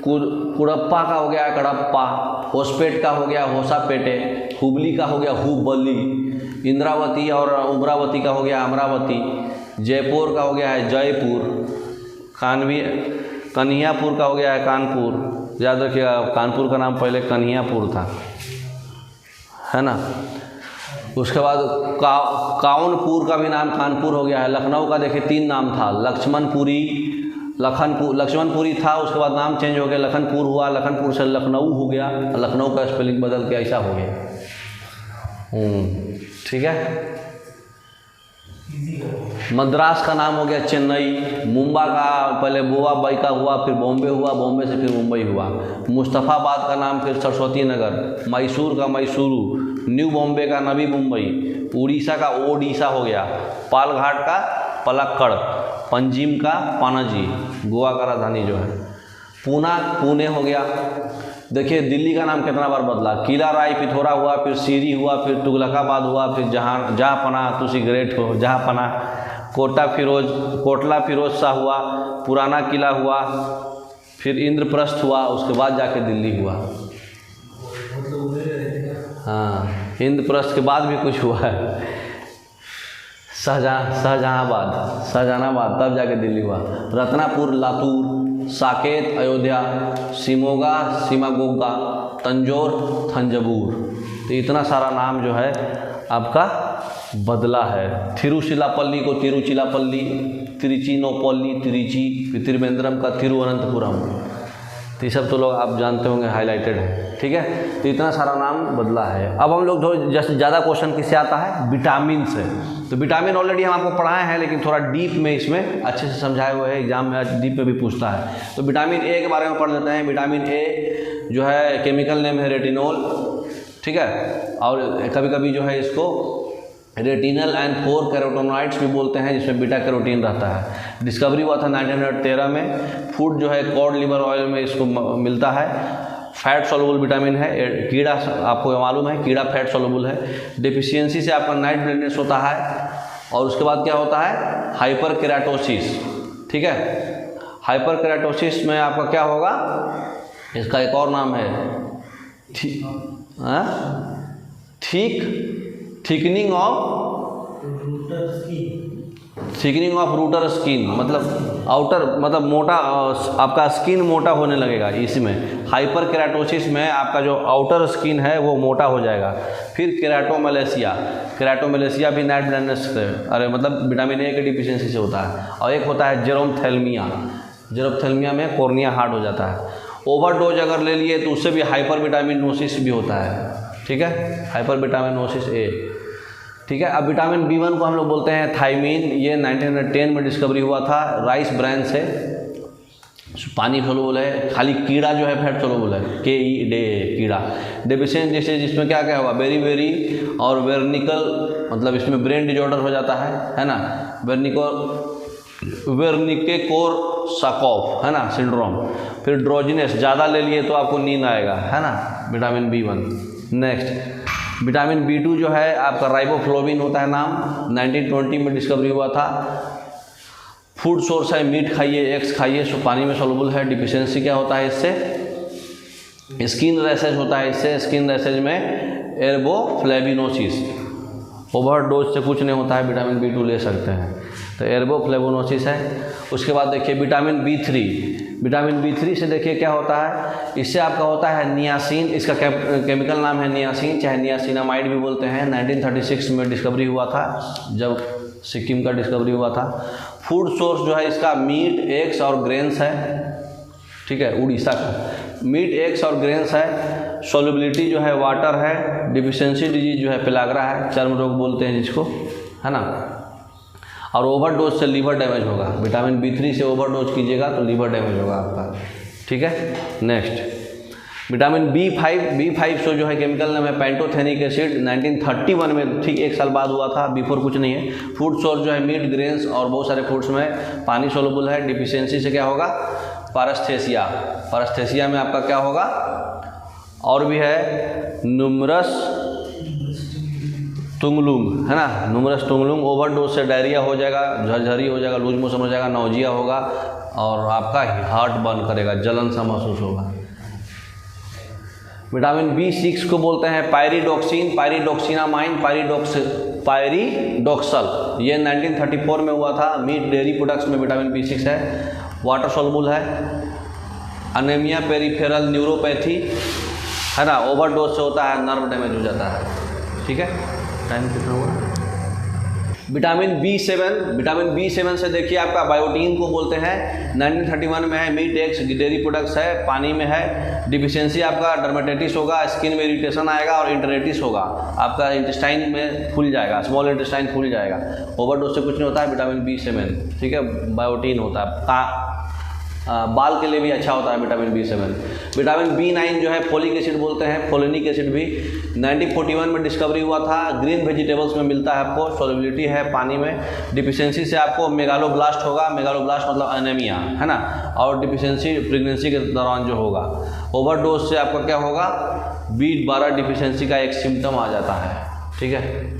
कुड़प्पा का हो गया है कड़प्पा। होसपेट का हो गया होसापेटे। हुबली का हो गया हुबली। इंद्रावती और उमरावती का हो गया अमरावती। जयपुर का हो गया है जयपुर। कन्हियापुर का हो गया है कानपुर। याद रखिएगा कानपुर का नाम पहले कन्हियापुर था, है ना। उसके बाद काउनपुर का भी नाम कानपुर हो गया है। लखनऊ का देखिए 3 नाम था, लक्ष्मणपुरी था, उसके बाद नाम चेंज हो गया लखनपुर हुआ, लखनपुर से लखनऊ हो गया, लखनऊ का स्पेलिंग बदल के ऐसा हो गया। ठीक है। मद्रास का नाम हो गया चेन्नई। मुंबई का पहले मुंबई का हुआ, फिर बॉम्बे हुआ, बॉम्बे से फिर मुंबई हुआ। मुस्तफ़ाबाद का नाम फिर सरस्वती नगर। मैसूर का मैसूरू। न्यू बॉम्बे का नवी मुंबई। उड़ीसा का ओडिशा हो गया। पालघाट का पलक्कड़। पंजिम का पणजी, गोवा का राजधानी जो है। पुणे हो गया। देखिए दिल्ली का नाम कितना बार बदला। किला राय पिथौरा हुआ, फिर सीरी हुआ, फिर तुगलकाबाद हुआ, फिर जहाँपना तुसी ग्रेट हो जहाँपना। कोटला फिरोज शाह हुआ। पुराना किला हुआ, फिर इंद्रप्रस्थ हुआ, उसके बाद जाके दिल्ली हुआ। हाँ, इंद्रप्रस्थ के बाद भी कुछ हुआ है। शाहजहानाबाद तब जाके दिल्ली हुआ। रत्नापुर लातूर। साकेत अयोध्या। सिमोगा सिमागोगा। तंजौर थंजावुर। तो इतना सारा नाम जो है आपका बदला है। थिरुचिरापल्ली को तिरुचिरापल्ली, तिरुचिनोपल्ली त्रिची, त्रिवेंद्रम का तिरुवनंतपुरम। तो ये सब तो लोग आप जानते होंगे, हाईलाइटेड है। ठीक है, तो इतना सारा नाम बदला है। अब हम लोग जैसे ज़्यादा क्वेश्चन किससे आता है, विटामिन से। तो विटामिन ऑलरेडी हम आपको पढ़ाए हैं, लेकिन थोड़ा डीप में इसमें अच्छे से समझाए हुए हैं, एग्जाम में डीप में भी पूछता है। तो विटामिन ए के बारे में पढ़ लेते हैं। विटामिन ए जो है केमिकल नेम है रेटिनोल, ठीक है। और कभी कभी जो है इसको रेटिनल एंड 4 कैरोटीनॉइड्स भी बोलते हैं, जिसमें बीटा कैरोटीन रहता है। डिस्कवरी हुआ था 1913 में। फूड जो है कॉड लिवर ऑयल में इसको मिलता है। फैट सोलुबल विटामिन है। कीड़ा, आपको मालूम है कीड़ा फैट सोलुबल है। डिफिशियंसी से आपका नाइट ब्लाइंडनेस होता है। और उसके बाद क्या होता है, हाइपर केराटोसिस। ठीक है, हाइपर केराटोसिस में आपका क्या होगा, इसका एक और नाम है थिकनिंग ऑफ रूटर स्किन, मतलब आउटर, मतलब मोटा, आपका स्किन मोटा होने लगेगा। इसमें हाइपर केराटोसिस में आपका जो आउटर स्किन है वो मोटा हो जाएगा। फिर केराटोमलेशिया भी नाइट ब्लाइंडनेस से, अरे मतलब विटामिन ए की डिफिशियंसी से होता है। और एक होता है जेरोप्थेल्मिया में कॉर्निया हार्ड हो जाता है। ओवरडोज अगर ले लिए तो उससे भी हाइपर विटामिनोसिस भी होता है। ठीक है, हाइपर विटामिनोसिस ए। ठीक है, अब विटामिन B1 को हम लोग बोलते हैं थायमीन। ये 1910 में डिस्कवरी हुआ था राइस ब्रान से। पानी सोलुबल है, खाली कीड़ा जो है फैट सोलुबल है, कीड़ा। डेफिशिएंट जैसे जिसमें क्या क्या होगा, बेरी और वेर्निकल, मतलब इसमें ब्रेन डिजॉर्डर हो जाता है ना। वेर्निके-कोर्साकॉफ, है ना, सिंड्रोम। फिर ड्रोजिनेस, ज़्यादा ले लिए तो आपको नींद आएगा, है ना, vitamin B1। Next vitamin B2 जो है आपका राइबोफ्लोविन होता है नाम, 1920 में डिस्कवरी हुआ था। फूड सोर्स है, मीट खाइए, एग्स खाइए, सो पानी में सॉल्युबल है। डिफिशियंसी क्या होता है इससे? स्किन रैशेज होता है इससे। स्किन रैशेज में एर्बोफ्लेविनोसिस, ओवरडोज से कुछ नहीं होता है, विटामिन B2 ले सकते हैं, तो एर्बोफ्लेविनोसिस है। उसके बाद देखिए विटामिन B3, विटामिन B3 से देखिए क्या होता है, इससे आपका होता है नियासिन, इसका केमिकल नाम है नियासिन, चाहे नियासिनामाइड भी बोलते हैं। 1936 में डिस्कवरी हुआ था, जब सिक्किम का डिस्कवरी हुआ था। फूड सोर्स जो है इसका मीट, एग्स और ग्रेन्स है, ठीक है, उड़ीसा का मीट, एग्स और ग्रेन्स है। सॉल्युबिलिटी जो है वाटर है। डिफिशियंसी डिजीज जो है पेलाग्रा है, चर्म रोग बोलते हैं जिसको, है ना। और ओवरडोज से लीवर डैमेज होगा। विटामिन B3 से ओवरडोज कीजिएगा तो लीवर डैमेज होगा आपका, ठीक है। नेक्स्ट विटामिन B5 से जो है केमिकल नाम है पैंटोथेनिक एसिड, 1931 में, ठीक 1 साल बाद हुआ था, बिफोर कुछ नहीं है। फूड सोर्स जो है मीट, ग्रेन्स और बहुत सारे फूड्स में पानी सोलुबल है। डिफिशियंसी से क्या होगा? पारस्थेसिया, पारस्थेसिया में आपका क्या होगा? और भी है नुमरस तुंगलुंग, है ना, नुमरस तुंगलुंग। ओवरडोज से डायरिया हो जाएगा, झरझरी हो जाएगा, लूज मोशन हो जाएगा, नौजिया होगा और आपका हार्ट बर्न करेगा, जलन सा महसूस होगा। विटामिन B6 को बोलते हैं पायरिडोक्सिन, पायरिडोक्सिनामाइन, पायरिडोक्सल। ये 1934 में हुआ था। मीट, डेयरी प्रोडक्ट्स में विटामिन B6 है, वाटर सोलुबल है। अनेमिया, पेरिफेरल न्यूरोपैथी, है ना, ओवरडोज से होता है, नर्व डैमेज हो जाता है, ठीक है। टाइम कितना हुआ? विटामिन B7 से देखिए आपका बायोटीन को बोलते हैं, 1931 में है। मीट, एग्स, डेयरी प्रोडक्ट्स है, पानी में है। डिफिशियंसी आपका डर्मेटाइटिस होगा, स्किन में इरिटेशन आएगा और इंटरेटिस होगा, आपका इंटेस्टाइन में फूल जाएगा, स्मॉल इंटेस्टाइन फूल जाएगा। ओवरडोज से कुछ नहीं होता है, विटामिन B7, ठीक है, बायोटीन होता है। बाल के लिए भी अच्छा होता है विटामिन B7। विटामिन B9 जो है फोलिक एसिड बोलते हैं, फोलिनिक एसिड भी 1941 में डिस्कवरी हुआ था। ग्रीन वेजिटेबल्स में मिलता है आपको, सॉल्युबिलिटी है पानी में। डिफिशियंसी से आपको मेगालोब्लास्ट होगा, मेगालोब्लास्ट मतलब एनीमिया, है ना, और डिफिशियंसी प्रेगनेंसी के दौरान जो होगा। ओवरडोज से आपका क्या होगा? B12 डिफिशियंसी का एक सिम्टम आ जाता है, ठीक है।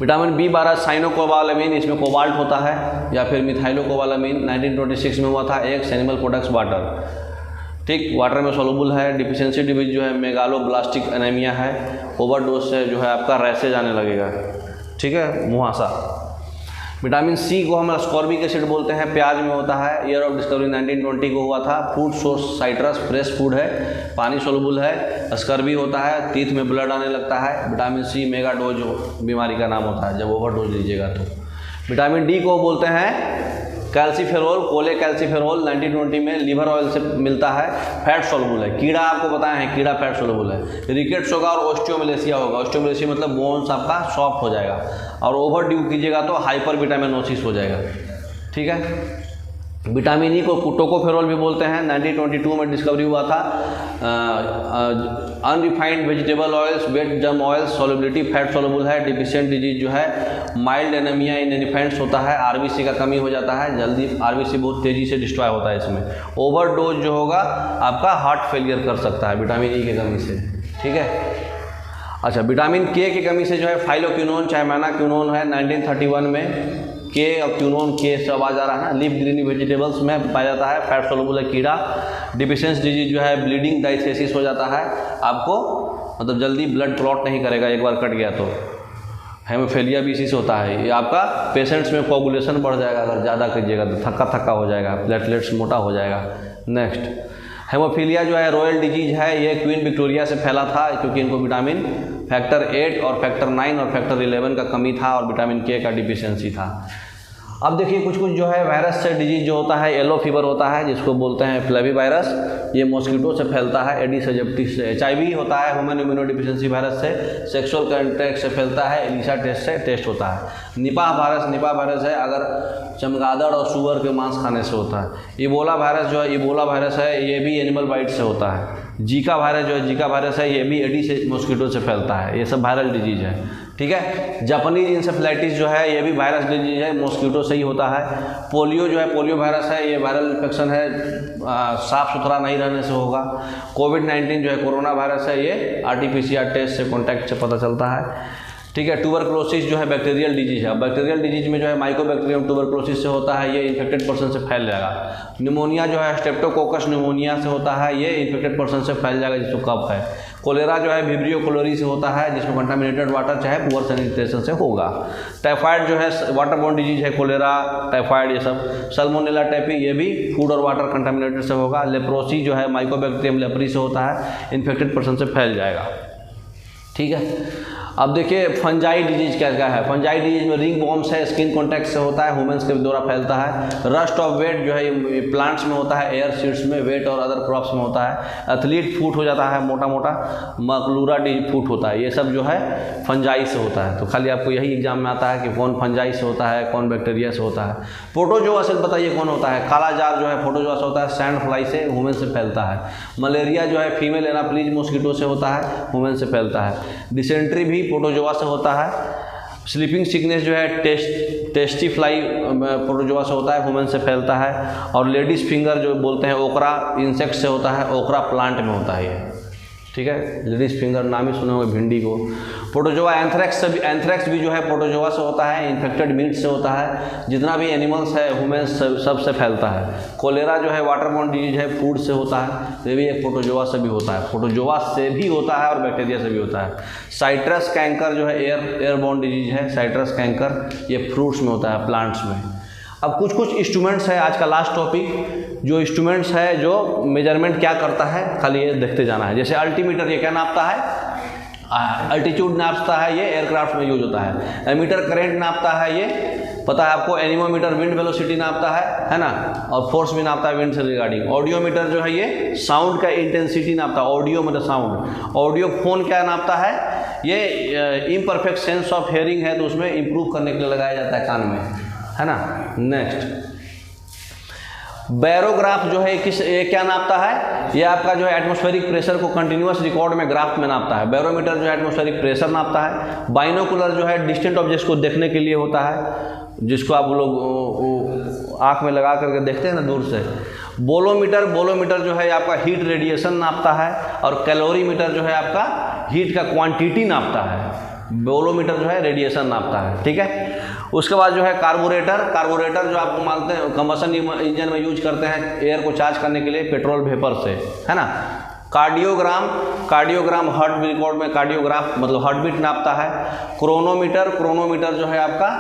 विटामिन B12 साइनोकोबालामिन, इसमें कोबाल्ट होता है, या फिर मिथाइलोकोबालामिन, 1926 में हुआ था। एग्स, एनिमल प्रोडक्ट्स, वाटर, ठीक, वाटर में सोलुबल है। डिफिशियंसी डिजीज जो है मेगालोब्लास्टिक एनीमिया है। ओवरडोज से जो है आपका रैशेज आने लगेगा, ठीक है, मुहासा। विटामिन C को हम अस्कॉर्बिक एसिड बोलते हैं, प्याज में होता है। ईयर ऑफ डिस्कवरी 1920 को हुआ था। Food source citrus, fresh food है, पानी सोलुबल है। स्कर्बी होता है, टीथ में ब्लड आने लगता है। विटामिन C मेगाडोज बीमारी का नाम होता है जब ओवरडोज लीजिएगा तो। विटामिन D को बोलते हैं कैल्सीफेरोल, कोले कैल्सीफेरोल, 1920 में लिवर ऑयल से मिलता है। फैट सोलुबल है। कीड़ा आपको बताए हैं, कीड़ा फैट सोलुबल है। रिकेट्स होगा और ऑस्टियोमलेशिया होगा। ऑस्टियोमलेशिया मतलब बोन्स आपका सॉफ्ट हो जाएगा, और ओवर ड्यू कीजिएगा तो हाइपर विटामिनोसिस हो जाएगा, ठीक है। विटामिन E को टोकोफेरोल भी बोलते हैं, 1922 में डिस्कवरी हुआ था। अनरिफाइंड वेजिटेबल ऑयल्स, वेट जम ऑयल्स, सोलुबिलिटी फैट सोलुबल है। डिफिशिएंट डिजीज जो है माइल्ड एनीमिया इन एलिफेंट्स होता है। RBC का कमी हो जाता है, जल्दी RBC बहुत तेज़ी से डिस्ट्रॉय होता है इसमें। ओवरडोज जो होगा आपका हार्ट फेलियर कर सकता है विटामिन E की कमी से, ठीक है। अच्छा, विटामिन K की कमी से जो है फाइलोक्विनोन, चाहे मैनाक्विनोन है, 1931 में। के और क्यूनोन, के से आवाज़ आ रहा है ना, लीफ ग्रीन वेजिटेबल्स में पाया जाता है। फैट सोलुबल है कीड़ा। डिफिशियंस डिजीज जो है ब्लीडिंग डाइथेसिस हो जाता है आपको, मतलब जल्दी ब्लड क्लॉट नहीं करेगा, एक बार कट गया तो। हेमोफेलिया भी इसी से होता है। ये आपका पेशेंट्स में कोगुलेशन बढ़ जाएगा, अगर ज़्यादा कीजिएगा तो थक्का थक्का हो जाएगा, प्लेटलेट्स मोटा हो जाएगा। नेक्स्ट, हेमोफीलिया जो है रॉयल डिजीज है, ये क्वीन विक्टोरिया से फैला था, क्योंकि इनको विटामिन फैक्टर 8 और फैक्टर 9 और फैक्टर 11 का कमी था, और विटामिन K का डिफिशियंसी था। अब देखिए कुछ जो है वायरस से डिजीज जो होता है, येलो फीवर होता है जिसको बोलते हैं फ्लेवी वायरस। ये मॉस्किटो से फैलता है, एडिस एजिप्टिस से। HIV होता है ह्यूमन इम्यूनोडिफिशियंसी वायरस से, सेक्सुअल कंटैक्ट से फैलता है, एलिसा टेस्ट से टेस्ट होता है। निपाह वायरस है अगर चमगादड़ और सुअर के मांस खाने से होता है। इबोला वायरस जो है, इबोला वायरस है, ये भी एनिमल बाइट से होता है, जीका वायरस जो है, जीका वायरस है, ये भी एडी से मॉस्किटो से फैलता है। ये सब वायरल डिजीज है, ठीक है। जापानीज इंसेफ्लाइटिस जो है ये भी वायरस डिजीज है, मॉस्किटो से ही होता है। पोलियो जो है, पोलियो वायरस है, ये वायरल इन्फेक्शन है, साफ़ सुथरा नहीं रहने से होगा। कोविड-19 जो है कोरोना वायरस है, ये RT-PCR टेस्ट से कॉन्टैक्ट से पता चलता है, ठीक है। ट्यूबरक्लोसिस जो है बैक्टीरियल डिजीज है। बैक्टीरियल डिजीज में जो है माइकोबैक्टीरियम ट्यूबरक्लोसिस से होता है, ये इन्फेक्टेड पर्सन से फैल जाएगा। निमोनिया जो है स्ट्रेप्टोकोकस निमोनिया से होता है, ये इन्फेक्टेड पर्सन से फैल जाएगा जिसको कफ है। कोलेरा जो है विब्रियो कोलोरी से होता है, जिसमें कंटामिनेटेड वाटर चाहे पुअर सैनिटेशन से होगा। टाइफाइड जो है वाटरबोर्न डिजीज है, कोलेरा, टाइफाइड ये सब। सल्मोनेला टाइफी ये भी फूड और वाटर कंटामिनेटेड से होगा। लेप्रोसी जो है माइकोबैक्टीरियम लेप्री से होता है, इन्फेक्टेड पर्सन से फैल जाएगा, ठीक है। अब देखिए फंजाई डिजीज क्या क्या है। फंजाई डिजीज में रिंग वॉर्म्स है, स्किन कॉन्टैक्ट से होता है, ह्यूमन्स के द्वारा फैलता है। रस्ट ऑफ वेट जो है प्लांट्स में होता है, एयर सीड्स में, वेट और अदर क्रॉप्स में होता है। एथलीट फूट हो जाता है, मोटा मोटा मकलूरा फूट होता है, ये सब जो है फंजाई से होता है। तो खाली आपको यही एग्जाम में आता है कि कौन फंजाई से होता है, कौन बैक्टीरिया से होता है। प्रोटोजोआ से बताइए कौन होता है। काला जार जो है प्रोटोजोआ से होता है, सैंड फ्लाई से, ह्यूमन से फैलता है। मलेरिया जो है फीमेल एनाफ्लीज मॉस्किटो से होता है, ह्यूमन से फैलता है। डिसेंट्री भी प्रोटोजोआ से होता है। स्लीपिंग सिकनेस जो है टेस्टी फ्लाई प्रोटोजोआ से होता है, ह्यूमन से फैलता है। और लेडीज़ फिंगर जो बोलते हैं ओकरा इंसेक्ट से होता है, ओकरा प्लांट में होता है ये, ठीक है। लेडीज़ फिंगर नाम ही सुने होंगे भिंडी को। प्रोटोजोआ एंथ्रेक्स भी जो है प्रोटोजोआ से होता है, इन्फेक्टेड मीट से होता है। जितना भी एनिमल्स है ह्यूमन्स सब से फैलता है। कोलेरा जो है वाटरबोर्न डिजीज है, फूड से होता है, ये भी एक प्रोटोजोआ से भी होता है। प्रोटोजोआ से भी होता है और बैक्टीरिया से भी होता है। साइट्रस कैंकर जो है एयरबोर्न डिजीज है, साइट्रस कैंकर, ये फ्रूट्स में होता है, प्लांट्स में। अब कुछ इंस्ट्रूमेंट्स है, आज का लास्ट टॉपिक जो इंस्ट्रूमेंट्स है जो मेजरमेंट क्या करता है, खाली ये देखते जाना है। जैसे अल्टीमीटर, ये क्या नापता है, अल्टीट्यूड नापता है, ये एयरक्राफ्ट में यूज होता है। एमीटर करंट नापता है, ये पता है आपको। एनीमोमीटर विंड वेलोसिटी नापता है ना, और फोर्स भी नापता है विंड से रिगार्डिंग। ऑडियोमीटर जो है ये साउंड का इंटेंसिटी नापता है, ऑडियो मतलब साउंड। ऑडियो फोन क्या नापता है, ये इम्परफेक्ट सेंस ऑफ हेयरिंग है तो उसमें इम्प्रूव करने के लिए लगाया जाता है कान में, है ना। नेक्स्ट बैरोग्राफ जो है ये क्या नापता है, ये आपका जो है एटमॉस्फेरिक प्रेशर को कंटिन्यूअस रिकॉर्ड में ग्राफ में नापता है। बैरोमीटर जो है एटमॉस्फेरिक प्रेशर नापता है। बाइनोकुलर जो है डिस्टेंट ऑब्जेक्ट्स को देखने के लिए होता है, जिसको आप लोग आँख में लगा करके देखते हैं ना दूर से। बोलोमीटर जो है आपका हीट रेडिएशन नापता है। और कैलोरीमीटर जो है आपका हीट का क्वांटिटी नापता है। बोलोमीटर जो है रेडिएशन नापता है, ठीक है। उसके बाद जो है कार्बोरेटर जो आपको मानते हैं कंबशन इंजन में यूज करते हैं एयर को चार्ज करने के लिए पेट्रोल वेपर से, है ना। कार्डियोग्राम हार्ट रिकॉर्ड में कार्डियोग्राफ मतलब हार्ट बीट नापता है। क्रोनोमीटर जो है आपका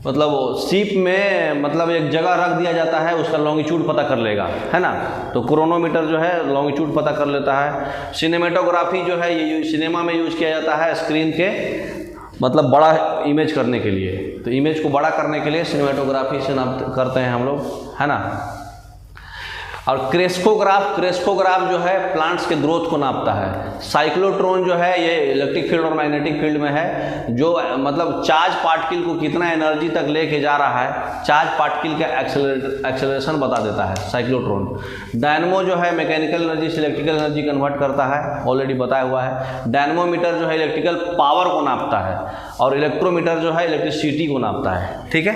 मतलब शिप में मतलब एक जगह रख दिया जाता है, उसका लॉन्गिट्यूड पता कर लेगा, है ना। तो क्रोनोमीटर जो है लॉन्गिट्यूड पता कर लेता है। सिनेमेटोग्राफी जो है ये सिनेमा में यूज किया जाता है, स्क्रीन के मतलब बड़ा इमेज करने के लिए। तो इमेज को बड़ा करने के लिए सिनेमेटोग्राफी से नाप करते हैं हम लोग, है ना। और क्रेस्कोग्राफ जो है प्लांट्स के ग्रोथ को नापता है। साइक्लोट्रॉन जो है ये इलेक्ट्रिक फील्ड और मैग्नेटिक फील्ड में है, जो मतलब चार्ज पार्टिकल को कितना एनर्जी तक लेके जा रहा है, चार्ज पार्टिकल का एक्सेलरेशन बता देता है साइक्लोट्रॉन। डायनमो जो है मैकेनिकल एनर्जी से इलेक्ट्रिकल एनर्जी कन्वर्ट करता है, ऑलरेडी बताया हुआ है। डायनमोमीटर जो है इलेक्ट्रिकल पावर को नापता है। और इलेक्ट्रोमीटर जो है इलेक्ट्रिसिटी को नापता है, ठीक है।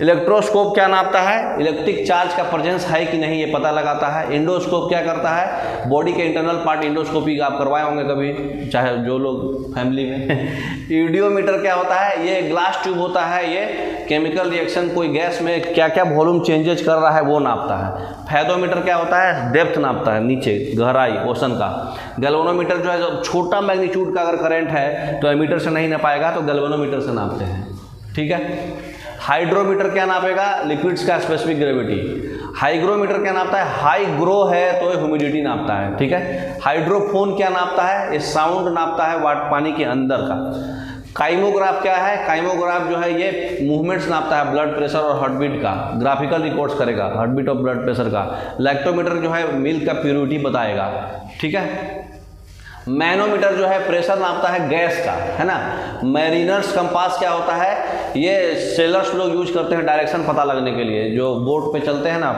इलेक्ट्रोस्कोप क्या नापता है, इलेक्ट्रिक चार्ज का प्रेजेंस है कि नहीं ये पता लगाता है। इंडोस्कोप क्या करता है, बॉडी के इंटरनल पार्ट इंडोस्कोपी आप करवाए होंगे कभी, चाहे जो लोग फैमिली में। ईडियोमीटर क्या होता है, ये ग्लास ट्यूब होता है, ये केमिकल रिएक्शन कोई गैस में क्या क्या वॉल्यूम चेंजेज कर रहा है वो नापता है। फैदोमीटर क्या होता है, डेप्थ नापता है, नीचे गहराई ओशन का। गैल्वेनोमीटर जो है जब छोटा मैग्नीट्यूड का अगर करंट है तो एमीटर से नहीं नापाएगा, तो गैल्वेनोमीटर से नापते हैं, ठीक है। हाइड्रोमीटर क्या नापेगा, लिक्विड्स का स्पेसिफिक ग्रेविटी। हाइग्रोमीटर क्या नापता है, हाई ग्रो है तो ह्यूमिडिटी नापता है, ठीक है। हाइड्रोफोन क्या नापता है, ये साउंड नापता है पानी के अंदर का। काइमोग्राफ क्या है, काइमोग्राफ जो है ये मूवमेंट्स नापता है, ब्लड प्रेशर और हार्ट बीट का, ग्राफिकल रिकॉर्ड्स करेगा हार्ट बीट और ब्लड प्रेशर का। लैक्टोमीटर जो है मिल्क का प्योरिटी बताएगा, ठीक है। मैनोमीटर जो है प्रेशर नापता है गैस का, है ना। मैरिनर्स कंपास क्या होता है, ये सेलर्स लोग यूज करते हैं डायरेक्शन पता लगने के लिए, जो बोट पे चलते हैं ना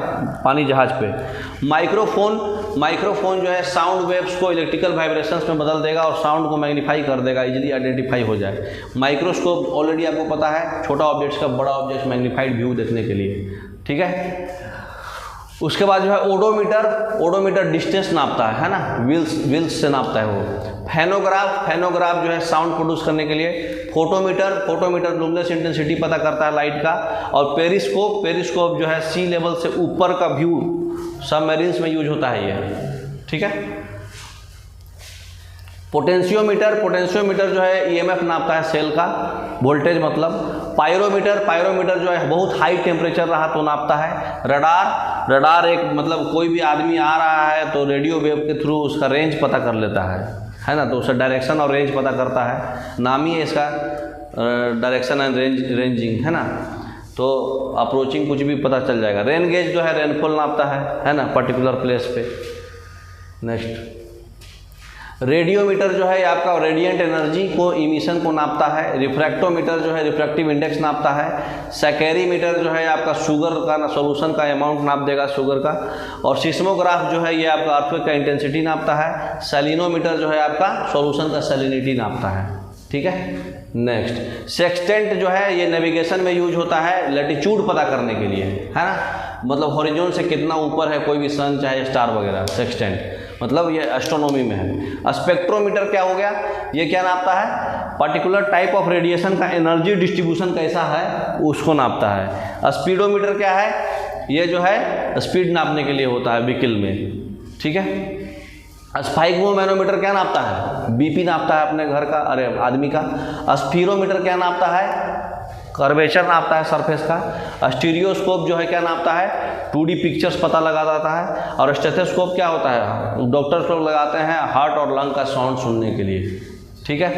पानी जहाज पे। माइक्रोफोन जो है साउंड वेव्स को इलेक्ट्रिकल वाइब्रेशंस में बदल देगा और साउंड को मैग्नीफाई कर देगा, इजीली आइडेंटिफाई हो जाए। माइक्रोस्कोप ऑलरेडी आपको पता है, छोटा ऑब्जेक्ट्स का बड़ा ऑब्जेक्ट मैग्नीफाइड व्यू देखने के लिए, ठीक है। उसके बाद जो है ओडोमीटर डिस्टेंस नापता है ना, व्हील्स से नापता है वो। फेनोग्राफ जो है साउंड प्रोड्यूस करने के लिए। फोटोमीटर लुमिनस इंटेंसिटी पता करता है लाइट का। और पेरिस्कोप जो है सी लेवल से ऊपर का व्यू, सबमरीन्स में यूज होता है ये, ठीक है। पोटेंशियोमीटर जो है ईएमएफ नापता है सेल का, वोल्टेज मतलब। पायरोमीटर जो है बहुत हाई टेम्परेचर रहा तो नापता है। रडार एक मतलब कोई भी आदमी आ रहा है तो रेडियो वेव के थ्रू उसका रेंज पता कर लेता है ना, तो उसका डायरेक्शन और रेंज पता करता है। नाम ही है इसका डायरेक्शन एंड रेंजिंग, है ना। तो अप्रोचिंग कुछ भी पता चल जाएगा। रेन गेज जो है रेनफॉल नापता है ना, पर्टिकुलर प्लेस पे। नेक्स्ट रेडियोमीटर जो है आपका रेडिएंट एनर्जी को, इमिशन को नापता है। रिफ्रैक्टोमीटर जो है रिफ्रैक्टिव इंडेक्स नापता है। सैकेरीमीटर जो है आपका शुगर का ना सॉल्यूशन का अमाउंट नाप देगा, शुगर का। और सिस्मोग्राफ जो है ये आपका अर्थक्वेक का इंटेंसिटी नापता है। सैलिनोमीटर जो है आपका सॉल्यूशन का सैलिनिटी नापता है, ठीक है। नेक्स्ट सेक्सटेंट जो है ये नेविगेशन में यूज होता है, लैटिट्यूड पता करने के लिए, है ना, मतलब हॉरिजॉन से कितना ऊपर है कोई भी सन चाहे स्टार वगैरह, सेक्सटेंट मतलब ये एस्ट्रोनॉमी में है। स्पेक्ट्रोमीटर क्या हो गया, ये क्या नापता है, पर्टिकुलर टाइप ऑफ रेडिएशन का एनर्जी डिस्ट्रीब्यूशन कैसा है उसको नापता है। स्पीडोमीटर क्या है, ये जो है स्पीड नापने के लिए होता है व्हीकल में, ठीक है। स्फाइग्मोमैनोमीटर क्या नापता है, बीपी नापता है अपने घर का, अरे आदमी का। स्फीरोमीटर क्या नापता है, कर्वेचर नापता है सरफेस का। स्टीरियोस्कोप जो है क्या नापता है, 2D पिक्चर्स पता लगा देता है। और स्टेथोस्कोप क्या होता है, डॉक्टर्स लोग लगाते हैं हार्ट और लंग का साउंड सुनने के लिए, ठीक है।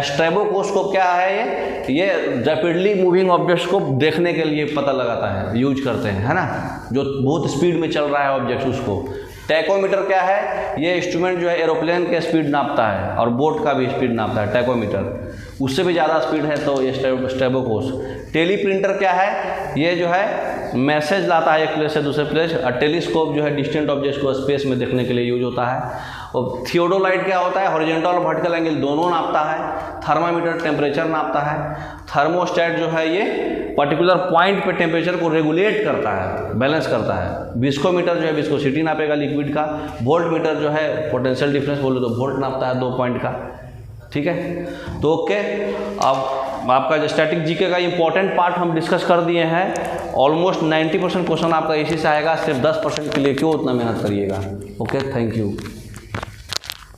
स्ट्रेबोस्कोप क्या है, ये रैपिडली मूविंग ऑब्जेक्ट्स को देखने के लिए पता लगाता है, यूज करते हैं, है ना, जो बहुत स्पीड में चल रहा है ऑब्जेक्ट उसको। टैकोमीटर क्या है, ये इंस्ट्रूमेंट जो है एरोप्लेन के स्पीड नापता है और बोट का भी स्पीड नापता है टैकोमीटर, उससे भी ज़्यादा स्पीड है तो ये स्ट्रेबोकोस। टेलीप्रिंटर क्या है, ये जो है मैसेज लाता है एक प्लेस से दूसरे प्लेस। और टेलीस्कोप जो है डिस्टेंट ऑब्जेक्ट्स को स्पेस में देखने के लिए यूज होता है। और थियोडोलाइट क्या होता है, हॉरिजॉन्टल और वर्टिकल एंगल दोनों नापता है। थर्मामीटर टेम्परेचर नापता है। थर्मोस्टेट जो है ये पर्टिकुलर पॉइंट पे टेम्परेचर को रेगुलेट करता है, बैलेंस करता है। विस्कोमीटर जो है विस्कोसिटी नापेगा लिक्विड का। वोल्ट मीटर जो है पोटेंशियल डिफरेंस बोले तो वोल्ट नापता है 2 पॉइंट का, ठीक है। तो ओके, अब आपका जो स्टैटिक जीके का इंपॉर्टेंट पार्ट हम डिस्कस कर दिए हैं। ऑलमोस्ट 90% क्वेश्चन आपका इसी से आएगा, सिर्फ 10% के लिए क्यों उतना मेहनत करिएगा। Okay, thank you.